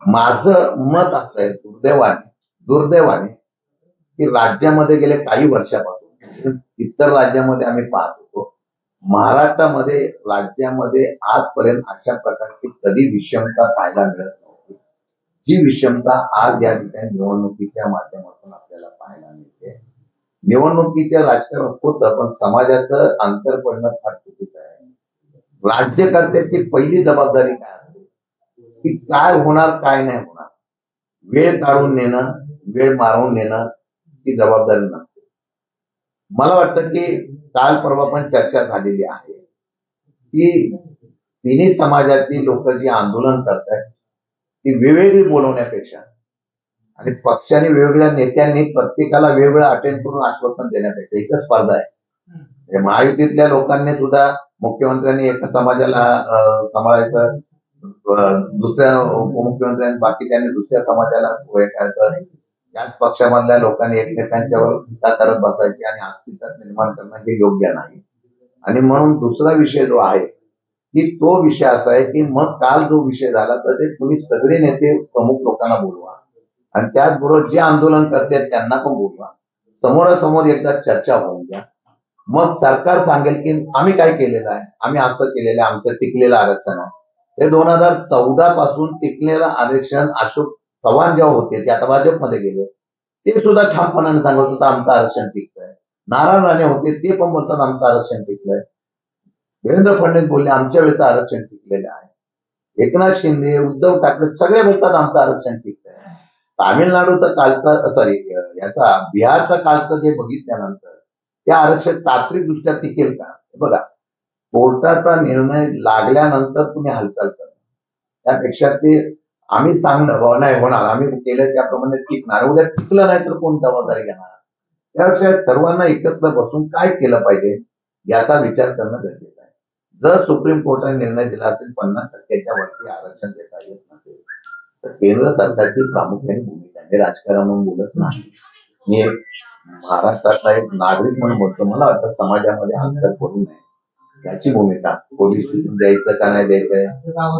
माझं मत असं आहे दुर्दैवाने की राज्यामध्ये गेले काही वर्षापासून इतर राज्यामध्ये आम्ही पाहत होतो, महाराष्ट्रामध्ये राज्यामध्ये आजपर्यंत अशा प्रकारची कधी विषमता पाहायला मिळत नव्हती. जी विषमता आज या ठिकाणी निवडणुकीच्या माध्यमातून आपल्याला पाहायला मिळते. निवडणुकीच्या राजकारण होतं पण समाजाचं अंतर पडणं फार चुकीचं आहे. राज्यकर्त्याची पहिली जबाबदारी काय असते की काय होणार काय नाही होणार, वेळ काढून नेणं, वेळ मारून नेणं ही जबाबदारी नसते. मला वाटतं की काल परवा पण चर्चा झालेली आहे की तिन्ही समाजाची लोक जी आंदोलन करतात ती वेगवेगळी बोलवण्यापेक्षा आणि पक्षाने वेगवेगळ्या नेत्यांनी प्रत्येकाला वेगवेगळं अटेंड करून आश्वासन देण्यापेक्षा एकच स्पर्धा आहे. महायुतीतल्या लोकांनी सुद्धा मुख्यमंत्र्यांनी एका समाजाला सांभाळायचं, दुसऱ्या उपमुख्यमंत्र्यांनी बाकीच्यांनी दुसऱ्या समाजाला करायचं. त्याच पक्षामधल्या लोकांनी एकमेकांच्यावर टीका करत बसायची आणि अस्तित्व निर्माण करणं हे योग्य नाही. आणि म्हणून दुसरा विषय जो आहे की तो विषय असा आहे की मग काल जो विषय झाला तर तुम्ही सगळे नेते प्रमुख लोकांना बोलवा आणि त्याचबरोबर जे आंदोलन करतात त्यांना पण बोलवा, समोरासमोर एकदा चर्चा होऊन द्या. मग सरकार सांगेल की आम्ही काय केलेलं आहे, आम्ही असं केलेलं आहे, आमचं टिकलेलं आरक्षण आहे. ते 2014 पासून टिकलेलं आरक्षण अशोक चव्हाण जेव्हा होते ते आता भाजपमध्ये गेले, ते सुद्धा ठामपणाने सांगत होतं आमचं आरक्षण टिकतंय. नारायण राणे होते, ते पण बोलतात आमचं आरक्षण टिकलंय. देवेंद्र फडणवीस बोलले आमच्या वेळेचं आरक्षण टिकलेलं आहे. एकनाथ शिंदे, उद्धव ठाकरे सगळे बोलतात आमचं आरक्षण टिकतंय. तामिळनाडूचं कालचं याचा बिहारचं कालचं जे बघितल्यानंतर त्या आरक्षण तांत्रिकदृष्ट्या टिकेल का? बघा, कोर्टाचा निर्णय लागल्यानंतर तुम्ही हालचाल करा. त्यापेक्षा ते आम्ही सांगणं नाही होणार, आम्ही केलं त्याप्रमाणे टिकणार, उद्या टिकलं नाही तर कोण जबाबदारी घेणार? त्यापेक्षा सर्वांना एकत्र बसून काय केलं पाहिजे याचा विचार करणं गरजेचं आहे. जर सुप्रीम कोर्टाने निर्णय दिला असेल 50% वरती आरक्षण देता येत नसेल तर केंद्र सरकारची प्रामुख्याने भूमिका आहे. राजकारण म्हणून बोलत नाही, मी एक महाराष्ट्रातला एक नागरिक म्हणून बोलतो. मला वाटतं समाजामध्ये अंतर पडू नये याची भूमिका. पोलीस द्यायचं का नाही द्यायचंय,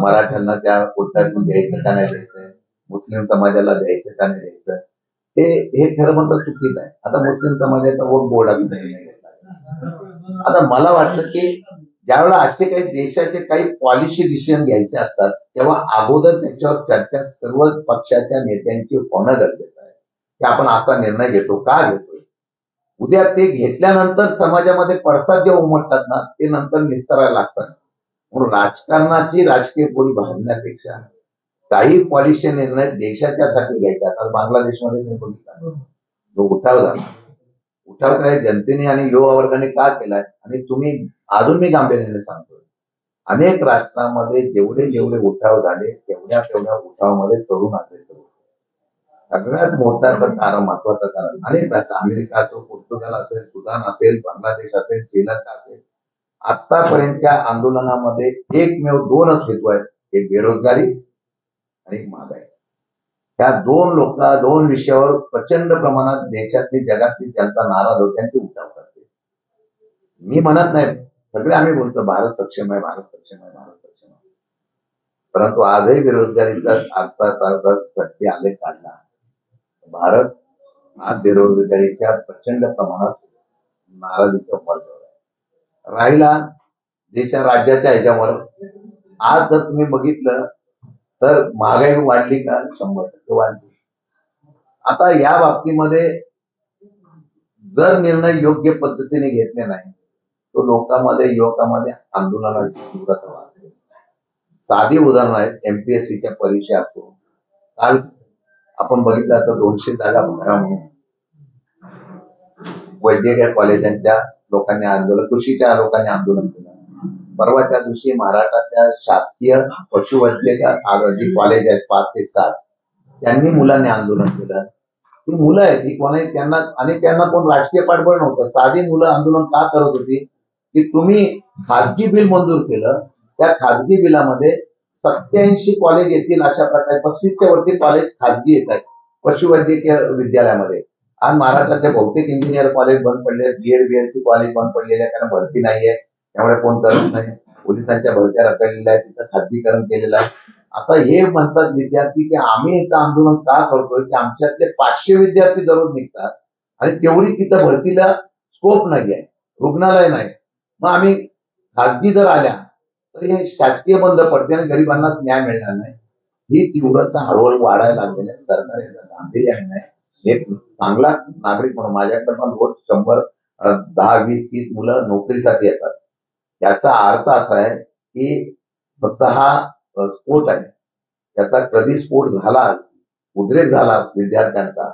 मराठ्यांना त्या कोर्टातून द्यायचं का नाही द्यायचंय, मुस्लिम समाजाला द्यायचं का नाही द्यायचं, हे खरं म्हणतं चुकीचं आहे. आता मुस्लिम समाजाचा वोट बोर्ड आम्ही निर्णय घेतला. आता मला वाटतं की ज्यावेळेला असे काही देशाचे काही पॉलिसी डिसिजन घ्यायचे असतात तेव्हा अगोदर त्याच्यावर चर्चा सर्व पक्षाच्या नेत्यांची होणं गरजेचं आहे की आपण असा निर्णय घेतो, का घेतोय. उद्या ते घेतल्यानंतर समाजामध्ये पडसाद जे उमटतात ना ते नंतर निस्तरायला लागतात. म्हणून राजकारणाची राजकीय पोळी भाजण्यापेक्षा काही पॉलिसी निर्णय देशाच्यासाठी घ्यायचा. आता बांगलादेशमध्ये तुम्ही बघितला जो उठाव झाला, उठाव काय जनतेने आणि युवा वर्गाने का केलाय, आणि तुम्ही अजून मी गांभीर्याने सांगतोय, अनेक राष्ट्रांमध्ये जेवढे उठाव झाले तेवढ्या उठावामध्ये तरुण अग्रेसर होते. सगळ्यात मोठं कारण, महत्वाचं कारण अनेक राष्ट्र, अमेरिका असो, पोर्तुगाल असेल, सुदान असेल, बांगलादेश असेल, श्रीलंका असेल, आतापर्यंतच्या आंदोलनामध्ये एकमेव 2च हेतू आहेत, एक बेरोजगारी आणि एक महागाई. त्या दोन विषयावर प्रचंड प्रमाणात देशातली जगातली जनता नाराज होते आणि ती उठाव करते. मी म्हणत नाही, सगळे आम्ही बोलतो भारत सक्षम आहे, भारत सक्षम आहे, भारत सक्षम आहे, परंतु आजही बेरोजगारीचा अर्थात चटके आले काढला. भारत आज बेरोजगारीच्या प्रचंड प्रमाणात नाराजीच्या पडद्यावर आहे. राहिला राज्याच्या ह्याच्यावर, आज जर तुम्ही बघितलं तर महागाई वाढली का? 100% वाढली. आता या बाबतीमध्ये जर निर्णय योग्य पद्धतीने घेतले नाही तो युवकांमध्ये आंदोलनाची तीव्रता वाढते. साधी उदाहरण आहेत, MPSCच्या परीक्षा असो, काल आपण बघितलं तर 200 जागा भरा म्हणून वैद्यकीय कॉलेजांच्या लोकांनी आंदोलन, कृषीच्या लोकांनी आंदोलन केलं. परवाच्या दिवशी महाराष्ट्रातल्या शासकीय पशुवैद्यकीय जी कॉलेज आहेत 5 ते 7 त्यांनी मुलांनी आंदोलन केलं. ती मुलं आहेत ही कोणी त्यांना कोण राजकीय पाठबळ नव्हतं. साधी मुलं आंदोलन का करत होती की तुम्ही खाजगी बिल मंजूर केलं, त्या खाजगी बिलामध्ये 87 कॉलेज येतील अशा प्रकारे 35च्या वरती कॉलेज खाजगी येत आहेत पशुवैद्यकीय विद्यालयामध्ये. आज महाराष्ट्रातले बहुतेक इंजिनियर कॉलेज बंद पडले, BEdची कॉलेज बंद पडलेले आहे, कारण भरती नाहीये, त्यामुळे कोण करत नाही. पोलिसांच्या भरत्या रखडलेल्या आहेत, तिथं खाजगीकरण केलेलं आहे. आता हे म्हणतात विद्यार्थी की आम्ही इथं आंदोलन का करतोय की आमच्यातले 500 विद्यार्थी दररोज निघतात आणि तेवढी तिथं भरतीला स्कोप नाहीये, रुग्णालय नाही, मग आम्ही खाजगी जर आल्या तर हे शासकीय बंद पडते आणि गरिबांना न्याय मिळणार नाही. ही तीव्रता हळूहळू वाढायला लागलेल्या सरकार याचा गांभीर्याने नाही. एक चांगला नागरिक म्हणून माझ्याकडे पण रोज 100, 10, 20, 30 मुलं नोकरीसाठी येतात. याचा अर्थ असा आहे की फक्त हा स्फोट आहे, त्याचा कधी स्फोट झाला, उद्रेक झाला विद्यार्थ्यांचा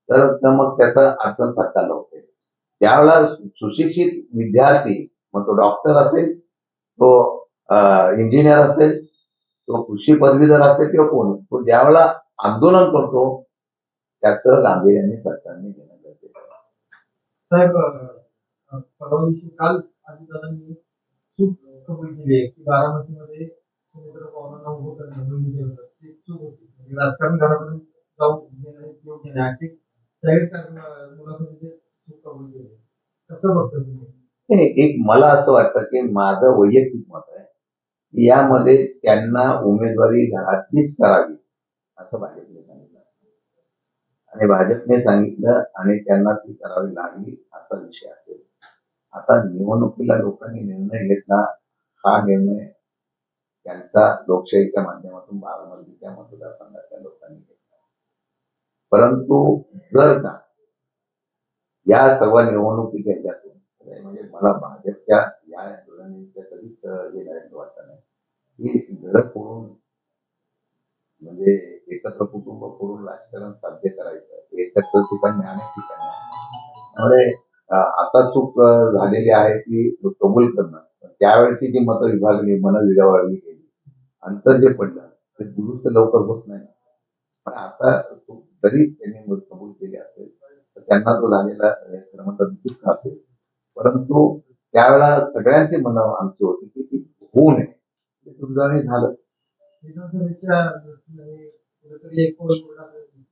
तर मग त्याचा अर्थ सरकारला होते. त्यावेळेला सुशिक्षित विद्यार्थी, मग तो डॉक्टर असेल, तो इंजिनियर असेल, तो कृषी पदवीधर असेल किंवा कोण, तो ज्यावेळेला आंदोलन करतो त्याचं गांभीर्याने सरकारने घेणं गरजेचं आहे. साहेब, परवा दिवशी काल अजितदादांनी चूक कबूल केली आहे की बारामतीमध्ये समुद्र पावलांना उभं करणं ते चूक होती, म्हणजे राजकारण घरापर्यंत जाऊन योग्य नाही अशी जाहीर मुलाखतीमध्ये चूक कबूल केली. कसं बघतो तुम्ही? एक मला असं वाटतं की माझं वैयक्तिक मत आहे की यामध्ये त्यांना उमेदवारी घरातलीच करावी असं भाजपने सांगितलं आणि भाजपने सांगितलं आणि त्यांना ती करावी लागली असा विषय असेल. आता निवडणुकीला लोकांनी निर्णय घेतला, हा निर्णय त्यांचा लोकशाहीच्या माध्यमातून बारामतीच्या मतदारसंघाच्या लोकांनी घेतला. परंतु जर का या सर्व निवडणुकीच्या ह्याच्यातून म्हणजे मला भाजपच्या या रणनीतीचं कधीच हे नाही वाटत नाही की घरं फोडून म्हणजे एकत्र कुटुंब करून राजकारण साध्य करायचं एकत्र ठिकाणी अनेक ठिकाणी आहे. त्यामुळे आता चूक झालेली आहे ती कबूल करणं. त्यावेळेची जी मतं विभागली विभागली गेली अंतर जे पडलं ते दुरुस्त लवकर होत नाही. पण आता जरी त्यांनी मत कबूल केली असेल तर त्यांना तो झालेला खरं म्हणतात दुःख असेल. परंतु त्यावेळेला सगळ्यांची मनं आमची होती की ती होऊ नये. ते दुर्दैवाने झालं. विधानसभेच्या दृष्टीने कुठेतरी एक ओळ टाकावी.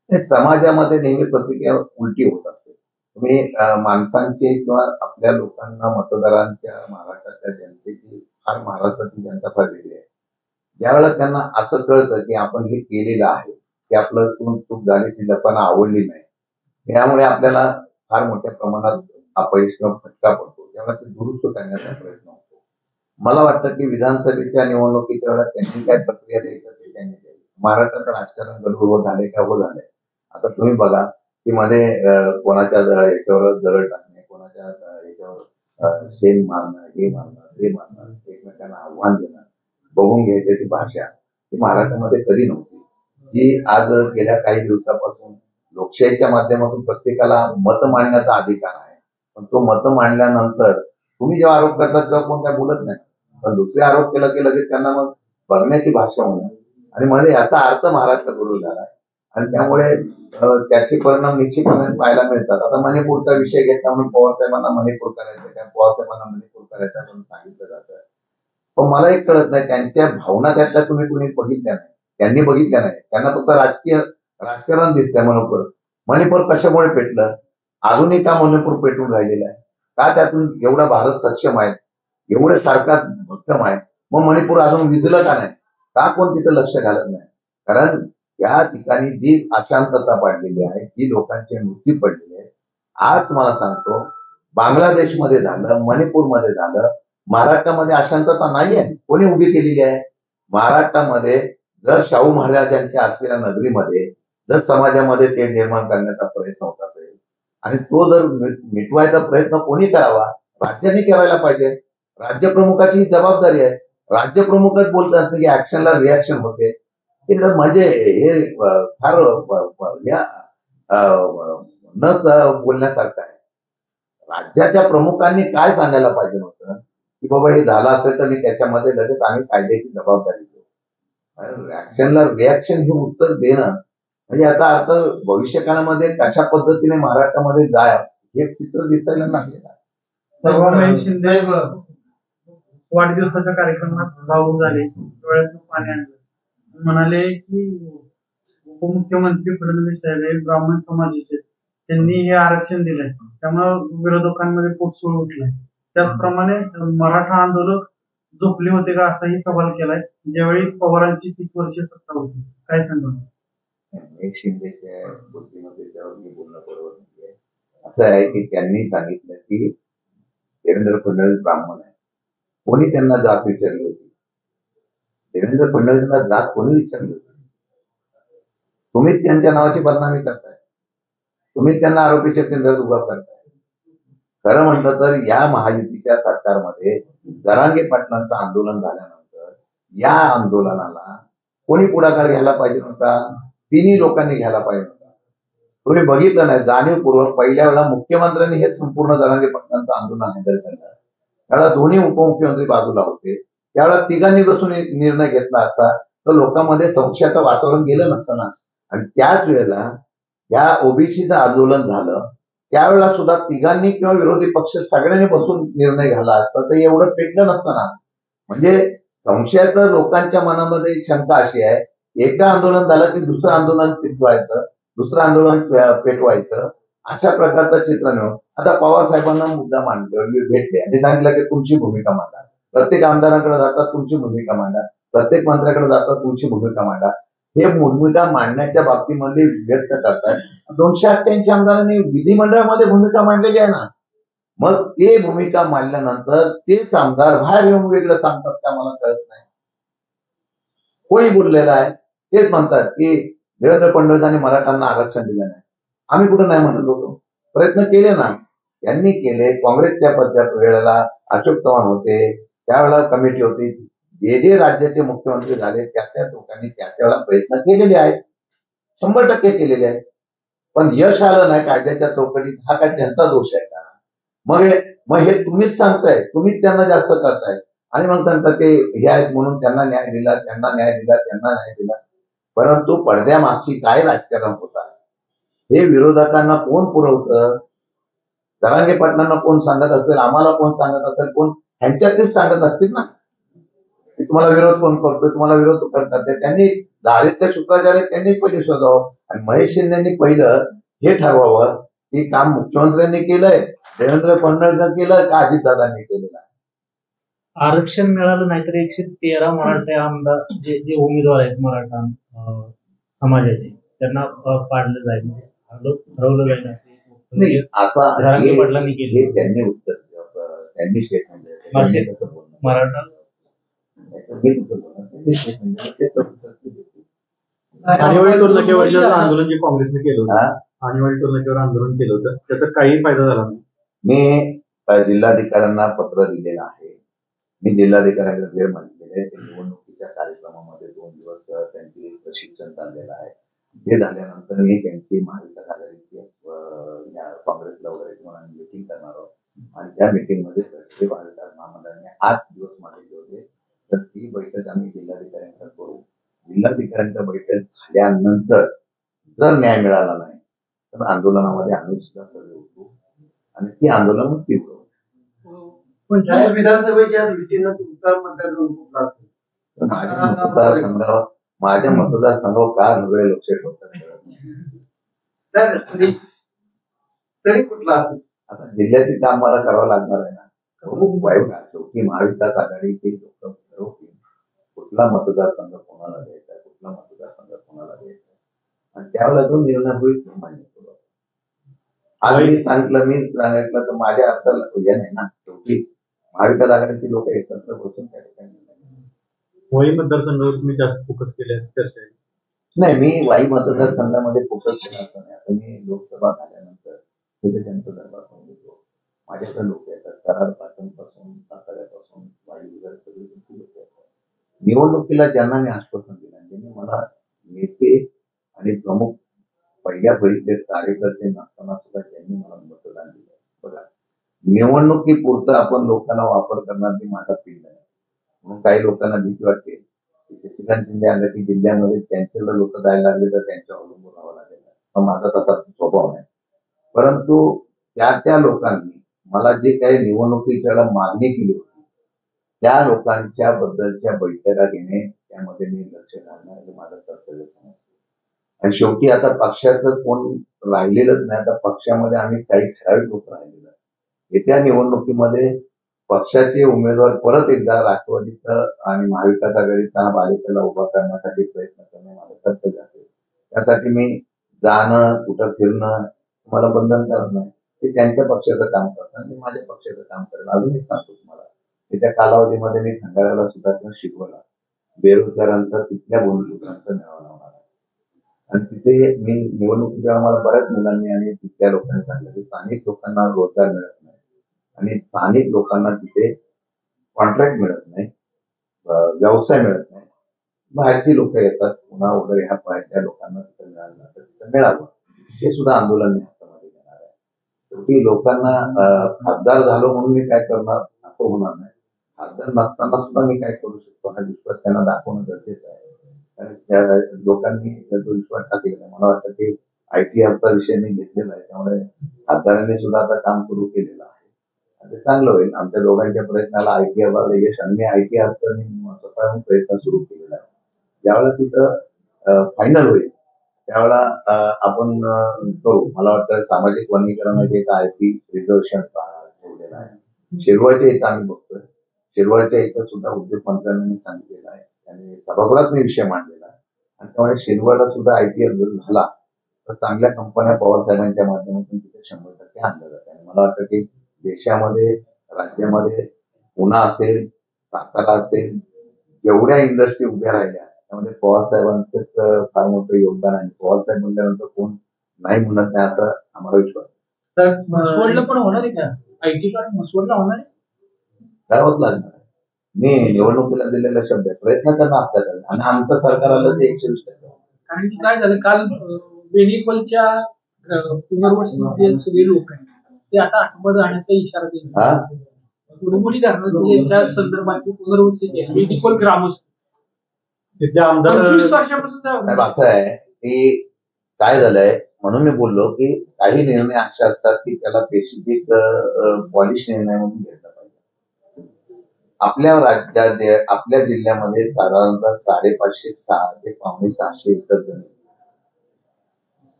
हे समाजामध्ये नेहमी प्रतिक्रिया उलटी होत असते. तुम्ही माणसांचे किंवा आपल्या लोकांना मतदारांच्या महाराष्ट्राच्या जनतेची फार महाराष्ट्राची जनता फार वेगळी आहे. ज्यावेळेला त्यांना असं कळतं की आपण हे केलेलं आहे की आपलं चूक झाली ती लोकांना आवडली नाही यामुळे आपल्याला फार मोठ्या प्रमाणात अपयश किंवा फटका पडतो त्यावेळेला ते दुरुस्त करण्याचा प्रयत्न होतो. मला वाटतं की विधानसभेच्या निवडणुकीच्या वेळेला त्यांनी काय प्रक्रिया द्यायचं ते त्यांनी द्यावी. महाराष्ट्राचं राजकारण गडबड झाले का हो झालंय. आता तुम्ही बघा की मध्ये कोणाच्या याच्यावर दगड टाकणे कोणाच्या याच्यावर शेण मारणं हे मारणं ते मारणं एकमेकांना आव्हान देणं बघून घ्यायची भाषा ही महाराष्ट्रामध्ये कधी नव्हती. जी आज गेल्या काही दिवसापासून लोकशाहीच्या माध्यमातून प्रत्येकाला मत मांडण्याचा अधिकार आहे. पण तो मत मांडल्यानंतर तुम्ही जेव्हा आरोप करतात तेव्हा कोण काय बोलत नाही. पण दुसरे आरोप केला की लगेच त्यांना मग बघण्याची भाषा होणार आणि मध्ये याचा अर्थ महाराष्ट्र बरोबर झाला आणि त्यामुळे त्याचे परिणाम निश्चितपणे पाहायला मिळतात. आता मणिपूरचा विषय घेतला म्हणून पवार साहेबांना मणिपूर करायचं त्या पवार साहेबांना मणिपूर करायचं म्हणून सांगितलं जातं. पण मला एक कळत नाही त्यांच्या भावना त्यातल्या तुम्ही कुणी बघितल्या नाही. त्यांनी बघितल्या नाही. त्यांना फक्त राजकारण दिसतंय मणिपूर कशामुळे पेटलं अजूनही का मणिपूर पेटून राहिलेलं आहे का त्यातून एवढा भारत सक्षम आहे एवढे सरकार भक्कम आहे मग मणिपूर अजून विजलं का नाही का कोण तिथं लक्ष घालत नाही. कारण या ठिकाणी जी अशांतता पाडलेली आहे जी लोकांचे मृत्यू पडलेले आहे. आज तुम्हाला सांगतो बांगलादेशमध्ये झालं मणिपूरमध्ये झालं महाराष्ट्रामध्ये अशांतता नाही आहे. कोणी उभी केलेली आहे. महाराष्ट्रामध्ये जर शाहू महाराजांच्या असलेल्या नगरीमध्ये जर समाजामध्ये ते निर्माण करण्याचा प्रयत्न होत असेल आणि तो जर मिटवायचा प्रयत्न कोणी करावा राज्याने करायला पाहिजे. राज्यप्रमुखाची जबाबदारी आहे. राज्यप्रमुखच बोलतात की ऍक्शनला रिॲक्शन होते म्हणजे हे फार न बोलण्यासारखं आहे. राज्याच्या प्रमुखांनी काय सांगायला पाहिजे होतं की बाबा हे झालं असेल तर मी त्याच्यामध्ये लगेच आम्ही कायद्याची जबाबदारी घेऊ. ऍक्शनला रिॲक्शन हे उत्तर देणं म्हणजे आता अर्थ भविष्य काळामध्ये कशा पद्धतीने महाराष्ट्रामध्ये जाय हे चित्र दिसायला नाही. सर्वांना शिंदे वाढदिवसाच्या कार्यक्रमात भाऊक झाले डोळ्यातून पाणी आणलं म्हणाले की उपमुख्यमंत्री फडणवीस साहेब हे ब्राह्मण समाजाचे त्यांनी हे आरक्षण दिलंय त्यामुळे विरोधकांमध्ये पोटसूळ उठलाय. त्याचप्रमाणे मराठा आंदोलक झोपले होते का असाही सवाल केलाय ज्यावेळी पवारांची 30 वर्षे सत्ता होती. काय सांगतो शिंदेच्या बुद्धीमध्ये त्यावर मी बोलणं बरोबर नाही. असं आहे की त्यांनी सांगितलं की देवेंद्र फडणवीस ब्राह्मण आहे. कोणी त्यांना जात विचारली होती. देवेंद्र फडणवीसांना जात कोणी विचारली होती. तुम्हीच त्यांच्या नावाची बदनामी करताय. तुम्हीच त्यांना आरोपीच्या केंद्रात उभा करताय. खरं म्हटलं तर या महायुतीच्या सरकारमध्ये जरांगे पाटलांचं आंदोलन झाल्यानंतर या आंदोलनाला कोणी पुढाकार घ्यायला पाहिजे होता. तिन्ही लोकांनी घ्यायला पाहिजे होता. तुम्ही बघितलं नाही जाणीवपूर्वक पहिल्या वेळा मुख्यमंत्र्यांनी हे संपूर्ण जरांगे पाटलांचं आंदोलन हँडल केलं. त्यावेळेला दोन्ही उपमुख्यमंत्री बाजूला होते. त्यावेळेला तिघांनी बसून एक निर्णय घेतला असता तर लोकांमध्ये संशयाचं वातावरण गेलं नसतं ना. आणि त्याच वेळेला या ओबीसीचं आंदोलन झालं त्यावेळेला सुद्धा तिघांनी किंवा विरोधी पक्ष सगळ्यांनी बसून निर्णय घ्यायला असता तर एवढं पेटलं नसतं ना. म्हणजे संशयाचं लोकांच्या मनामध्ये शंका अशी आहे एकदा आंदोलन झालं की दुसरं आंदोलन पेटवायचं दुसरं आंदोलन पेटवायचं अशा प्रकारचं चित्र मिळून आता पवार साहेबांना मुद्दा भेटले आणि सांगितलं की तुमची भूमिका मांडा. प्रत्येक आमदारांकडे जातात तुमची भूमिका मांडा. प्रत्येक मंत्र्याकडे जातात तुमची भूमिका मांडा. हे भूमिका मांडण्याच्या बाबतीमध्ये व्यक्त करतायत. 288 आमदारांनी विधिमंडळामध्ये भूमिका मांडलेली आहे ना. मग ते भूमिका मांडल्यानंतर तेच आमदार बाहेर येऊन वेगळं सांगतात का मला कळत नाही. कोणी बोललेलं आहे तेच म्हणतात की देवेंद्र फडणवीसांनी मराठ्यांना आरक्षण दिलं नाही. आम्ही कुठं नाही म्हणत होतो. प्रयत्न केले ना, यांनी केले. काँग्रेसच्या वेळेला अशोक चव्हाण होते, त्यावेळेला कमिटी होती. जे जे राज्याचे मुख्यमंत्री झाले त्या लोकांनी त्यावेळेला प्रयत्न केलेले आहेत, 100% केलेले आहेत. पण यश आलं नाही कायद्याच्या चौकटीत, हा काय त्यांचा दोष आहे का? मग हे तुम्हीच सांगताय, तुम्हीच त्यांना जास्त करताय आणि मग त्यांचा ते हे आहेत म्हणून त्यांना न्याय दिला, त्यांना न्याय दिला, त्यांना न्याय दिला. परंतु पडद्यामागची काय राजकारण होत आहे हे विरोधकांना कोण पुरवतं? जरांगे पाटलांना कोण सांगत असेल, आम्हाला कोण सांगत असेल, कोण ह्यांच्यातलीच सांगत असतील ना. तुम्हाला विरोध कोण करतो, तुम्हाला विरोध करतात त्यांनी दारिद्र्य शुक्राचार्य त्यांनी पहिले शोधावं आणि महेश शिंदेनी पहिलं हे ठरवावं की काम मुख्यमंत्र्यांनी केलंय, देवेंद्र फडणवीस केलं का अजितदादांनी केलेलं आहे. आरक्षण मिळालं नाही तर 113 मराठा आमदार जे जे उमेदवार आहेत मराठा समाजाचे त्यांना पाडलं जाईल, म्हणजे ठरवलं जाईल असे नाही, आता जरांगे पाटलांनी केले. हे त्यांनी उत्तर त्यांनी स्टेटमेंट मराठा आणीबाणी टोलनाक्यावर आंदोलन जे काँग्रेसने केलं होतं, आणीबाणी टोलनाक्यावर आंदोलन केलं होतं, त्याचा काही फायदा झाला नाही. मी जिल्हाधिकाऱ्यांना पत्र दिलेलं आहे. मी जिल्हाधिकाऱ्यांना वेळ मागितलेला आहे. निवडणुकीच्या कार्यक्रमामध्ये 2 दिवस त्यांचे प्रशिक्षण चाललेलं आहे. ते झाल्यानंतर मी त्यांची महाविकास आघाडीची काँग्रेसला वगैरे किंवा मिटिंग करणार आहोत आणि त्या मिटिंगमध्ये महाविकास महामंडळाने 8 दिवस मागितले होते. तर ती बैठक आम्ही जिल्हाधिकाऱ्यांकडे करू. जिल्हाधिकाऱ्यांच्या बैठक झाल्यानंतर जर न्याय मिळाला नाही तर आंदोलनामध्ये आम्ही सुद्धा सर्व होतो आणि ती आंदोलन तीव्र होतो. पण विधानसभेच्या दृष्टीनं तुमचा मतदार माझ्या मतदारसंघावर का सगळे लक्ष ठेवतात तरी कुठला असेल आता जिल्ह्यातील काम मला करावं लागणार आहे ना. खूप वाईट शेवटी महाविकास आघाडीचे लोक ठरवतील कुठला मतदारसंघ कोणाला द्यायचा, कुठला मतदारसंघ कोणाला द्यायचा आणि त्यावेळेला जो निर्णय होईल तो मान्य करू. आज मी सांगितलं तर माझ्या अर्थाला हे नाही ना. शेवटी महाविकास आघाडीचे लोक एकत्र बसून त्या ठिकाणी वाई मतदारसंघावर तुम्ही जास्त फोकस केले नाही. मी वाई मतदारसंघामध्ये फोकस केला असं नाही. आता मी लोकसभा झाल्यानंतर तिथे जनता दरबार होऊन घेतो. माझ्याकडे लोक येतात, कराड पासून साताऱ्यापासून वाई वगैरे सगळे लोक येतात. निवडणुकीला ज्यांना मी आश्वासन दिलं, ज्यांनी मला नेते आणि प्रमुख पहिल्या फळीतले कार्यकर्ते नसताना सुद्धा त्यांनी मला मतदान दिलं. बघा, निवडणुकीपुरतं आपण लोकांना वापर करणार ती माझा पिंड आहे. म्हणून काही लोकांना भीती वाटते. शशिकांत शिंदे आलं की जिल्ह्यामध्ये त्यांच्याकडे लोक जायला लागले तर त्यांच्यावर अवलंबून राहावं लागेल. पण माझा तसा स्वभाव नाही. परंतु त्या लोकांनी मला जे काही निवडणुकीच्या वेळेला मागणी केली होती त्या लोकांच्या बद्दलच्या बैठका घेणे, त्यामध्ये मी लक्ष घालणं हे माझं कर्तव्य समजतो. आणि शेवटी आता पक्षाचं कोण राहिलेलंच नाही. आता पक्षामध्ये आम्ही काही ठराविक लोक राहिलेलं. येत्या निवडणुकीमध्ये पक्षाचे उमेदवार परत एकदा राष्ट्रवादीचं आणि महाविकास आघाडीचा बालेकिल्ला उभा करण्यासाठी प्रयत्न करणे माझं कर्तव्य असेल. त्यासाठी मी जाणं, कुठं फिरणं मला बंधन करत नाही. ते त्यांच्या पक्षाचं काम करतात आणि माझ्या पक्षाचं काम करेल. अजून एक सांगतो तुम्हाला, त्याच्या कालावधीमध्ये मी खंडाळ्याला सुद्धा शिकवला. बेरोजगारांचा तिथल्या भूमिपुत्रांचा मेळावा लावणार आहे आणि तिथे मी निवडणुकीच्या मला बऱ्याच मुलांनी आणि तिथल्या लोकांनी सांगितलं की स्थानिक लोकांना रोजगार मिळत नाही आणि स्थानिक लोकांना तिथे कॉन्ट्रॅक्ट मिळत नाही, व्यवसाय मिळत नाही. बाहेरची लोक येतात, पुन्हा वगैरे ह्या त्या लोकांना तिथे मिळालं तर तिथं मिळावं. हे सुद्धा आंदोलन मी हातामध्ये घेणार आहे. शेवटी लोकांना खासदार झालो म्हणून मी काय करणार असं होणार नाही. खासदार नसताना सुद्धा मी काय करू शकतो हा विश्वास त्यांना दाखवणं गरजेचं आहे. कारण लोकांनी जो विश्वास टाकलेला आहे, मला वाटतं की IT हबचा विषय मी घेतलेला आहे. त्यामुळे खासदारांनी सुद्धा आता काम सुरू केलेलं आहे. ते चांगलं होईल. आमच्या दोघांच्या प्रयत्नाला IT हबाला यश आणि मी IT हबचा स्वतःहून प्रयत्न सुरू केलेला आहे. ज्यावेळेला तिथं फायनल होईल त्यावेळेला आपण करू. मला वाटतं सामाजिक वनीकरणाचे एक IP रिझर्वेशन ठेवलेलं आहे. शिरवळच्या इथं आम्ही बघतोय. शिरवळच्या इथं सुद्धा उद्योग मंत्र्यांनी सांगितलेलं आहे आणि सभागृहात मी विषय मांडलेला आहे आणि त्यामुळे शिरवळला सुद्धा IT हब जर झाला तर चांगल्या कंपन्या पवार साहेबांच्या माध्यमातून तिथे 100% आणल्या जातात. आणि मला वाटतं की देशामध्ये, राज्यामध्ये पुणा असेल, सातारा असेल, जेवढ्या इंडस्ट्री उभ्या राहिल्या त्यामध्ये पवार साहेबांचंच फार मोठं योगदान आहे. पवार साहेब म्हणल्यानंतर कोण नाही म्हणत नाही असा आम्हाला विश्वास. तर मसवडला पण होणार आहे का? आयटी पार्क मसवडला होणार आहे? करावंच लागणार. मी निवडणुकीला दिलेला शब्द आहे, प्रयत्न करणं आपल्याला आणि आमचं सरकार आलं ते 120%. कारण की काय झालं काल बेनिकोलच्या पुनर्वसनातील सगळे लोक आहेत ते आता आतमध्ये जाण्याचा इशारा दिला. हा कुडमुडी धरणाच्या संदर्भात पुनर्वसित बेनिकोल ग्रामस्थ तिथले आमदार 25 वर्षापासून साहेब असं आहे की काय झालंय म्हणून मी बोललो की काही निर्णय असे असतात की त्याला स्पेसिफिक पॉलिश निर्णय म्हणून घेतला पाहिजे. आपल्या राज्यात आपल्या जिल्ह्यामध्ये साधारणतः 550 ते 650 एकर जमीन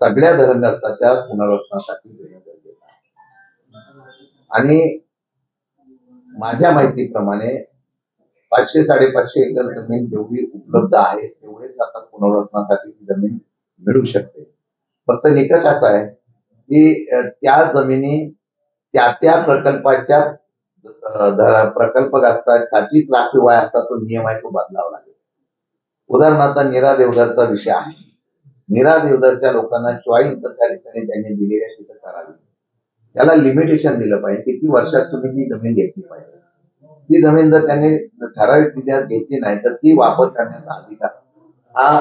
सगळ्या धरणग्रस्ताच्या पुनर्वसनासाठी देण्यात गरजेचं आहे. आणि माझ्या माहितीप्रमाणे 500-550 एकर जमीन जेवढी उपलब्ध आहे तेवढेच आता पुनर्वसनासाठी ती जमीन मिळू शकते. फक्त निकष असा आहे की त्या जमिनी त्या प्रकल्पाच्या प्रकल्पग्रस्तांसाठीच राखीव आहे असा तो नियम आहे तो बदलावा लागेल. उदाहरणार्थ नीरा देवधरचा विषय आहे. नीरा देवधरच्या लोकांना चॉईस त्या ठिकाणी त्यांनी दिलेल्या तिथं करावी. त्याला लिमिटेशन दिलं पाहिजे किती वर्षात तुम्ही ती जमीन घेतली पाहिजे. ती जमीन जर त्यांनी ठराविक विद्यात घेतली नाही तर ती वापर करण्याचा अधिकार हा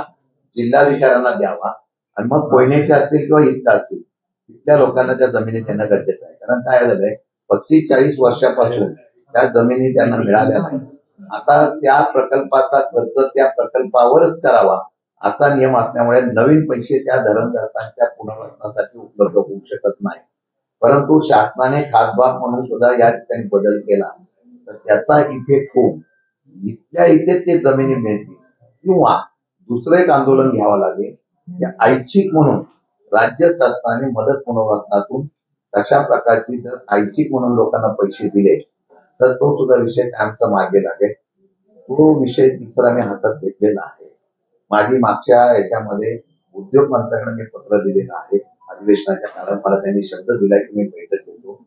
जिल्हाधिकाऱ्यांना द्यावा. आणि मग कोयनेचे असेल किंवा इथं असेल तिथल्या लोकांना त्या जमिनी देणं गरजेचं आहे. कारण काय झालंय 35-40 वर्षापासून त्या जमिनी त्यांना मिळाल्या नाही. आता त्या प्रकल्पाचा खर्च त्या प्रकल्पावरच करावा असा नियम असल्यामुळे नवीन पैसे त्या धरणग्रस्तांच्या पुनर्वसनासाठी उपलब्ध होऊ शकत नाही. परंतु शासनाने खासबाग म्हणून सुद्धा या ठिकाणी बदल केला तर त्याचा इफेक्ट होऊन इथल्या इथे ते जमिनी मिळतील. किंवा दुसरं एक आंदोलन घ्यावं लागेल की ऐच्छिक म्हणून राज्य शासनाने मदत पुनर्वसनातून अशा प्रकारची जर ऐच्छिक म्हणून लोकांना पैसे दिले तर तो सुद्धा विषय कायमचा मागे लागेल. तो विषय तिसरा मी हातात घेतलेला आहे. माझी मागच्या याच्यामध्ये उद्योग मंत्र्यांना मी पत्र दिलेलं आहे. अधिवेशनाच्या काळात मला त्यांनी शब्द दिला की मी बैठक घेतो.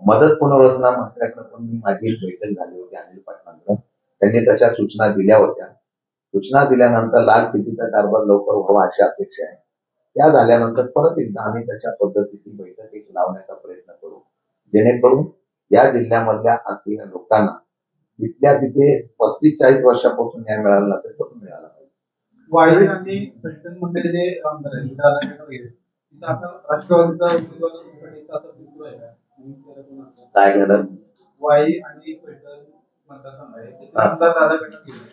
मदत पुनर्वसना मंत्र्याकडे पण मी माझी एक बैठक झाली होती अनिल पाटलांकडे. त्यांनी तशा सूचना दिल्या होत्या. सूचना दिल्यानंतर लाल फितीचा कारभार लवकर व्हावा अशी अपेक्षा आहे. त्या झाल्यानंतर परत एकदा आम्ही तशा पद्धतीची बैठक एक लावण्याचा प्रयत्न करू जेणेकरून या जिल्ह्यामधल्या असलेल्या लोकांना तिथल्या तिथे 35-40 वर्षापासून न्याय मिळाला नसेल तर मिळाला पाहिजे. वाई आणि पर्यटन मध्ये जे आमदार आहेत तिथं आता राष्ट्रवादीचा उमेदवार काय झालं वाई आणि पैठण मतदारसंघ आहे तिथे आमदार दादा गटात गेले.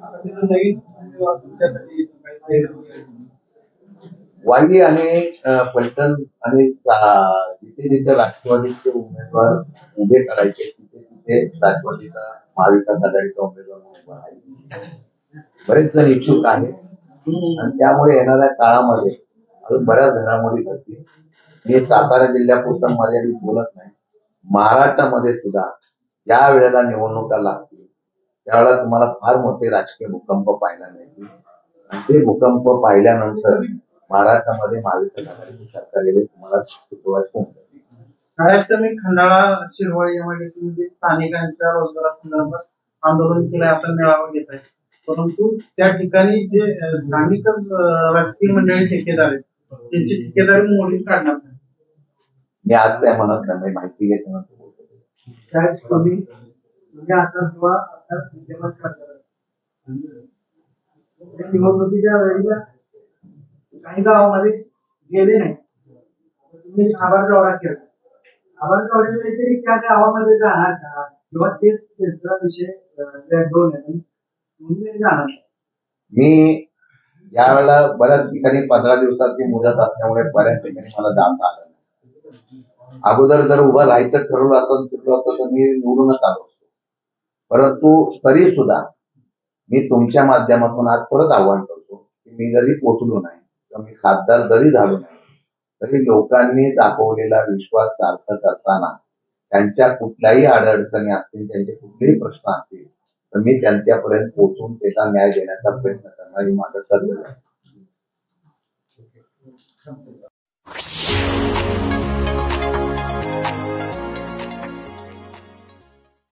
आता तिथं नवीन उमेदवार तुमच्यासाठी वाई आणि पैठण आणि जिथे जिथे राष्ट्रवादीचे उमेदवार उभे करायचे तिथे तिथे राष्ट्रवादीचा महाविकास आघाडीचा उमेदवार उभा आहे. बरेच जण इच्छुक आहेत आणि त्यामुळे येणाऱ्या काळामध्ये अजून बऱ्याच घडामोडी घडतील. मी सातारा जिल्ह्यापुरतं मर्यादित बोलत नाही. महाराष्ट्रामध्ये सुद्धा ज्या वेळेला निवडणुका लागतील त्यावेळेला तुम्हाला फार मोठे राजकीय भूकंप पाहायला मिळतील. आणि ते भूकंप पाहिल्यानंतर महाराष्ट्रामध्ये महाविकास आघाडीचे सरकार येईल तुम्हाला सुरुवात होऊन जाईल. महाराष्ट्राने खंडाळा शिरवळ एमआयडीसी मध्ये स्थानिकांच्या रोजगारासंदर्भात आंदोलन केलंय आपण मेळावा घेत आहे. परंतु त्या ठिकाणी जे स्थानिकच राजकीय मंडळी ठेकेदार आहेत त्यांची ठेकेदारी मोडीत काढणार नाही. मी आज काय म्हणत नाही माहिती घेतल्यानंतर बोलतो. म्हणजे आता किंवा आता विद्यमान खासदार निवडणुकीच्या वेळेला काही गावामध्ये गेले नाही. तुम्ही आभार दौरा केला. आभार दौऱ्यामध्ये त्या गावामध्ये जाणार का किंवा तेच त्यांचा विषय जाणार. मी यावेळेला बऱ्याच ठिकाणी 15 दिवसाची मुदत असल्यामुळे बऱ्याच ठिकाणी मला जाता आलं नाही. अगोदर जर उभं राहायचं ठरवलं असं तर मी निवडूनच आलो असतो. परंतु तरी सुद्धा मी तुमच्या माध्यमातून आज परत आव्हान करतो की मी जरी पोचलो नाही किंवा मी खासदार जरी झालो नाही तरी लोकांनी दाखवलेला विश्वास सार्थ करताना त्यांच्या कुठल्याही अडचणी असतील त्यांचे कुठलेही प्रश्न असतील तर मी त्यांच्यापर्यंत पोहोचून त्याचा न्याय देण्याचा प्रयत्न करणार ही माझं कर्तव्य आहे.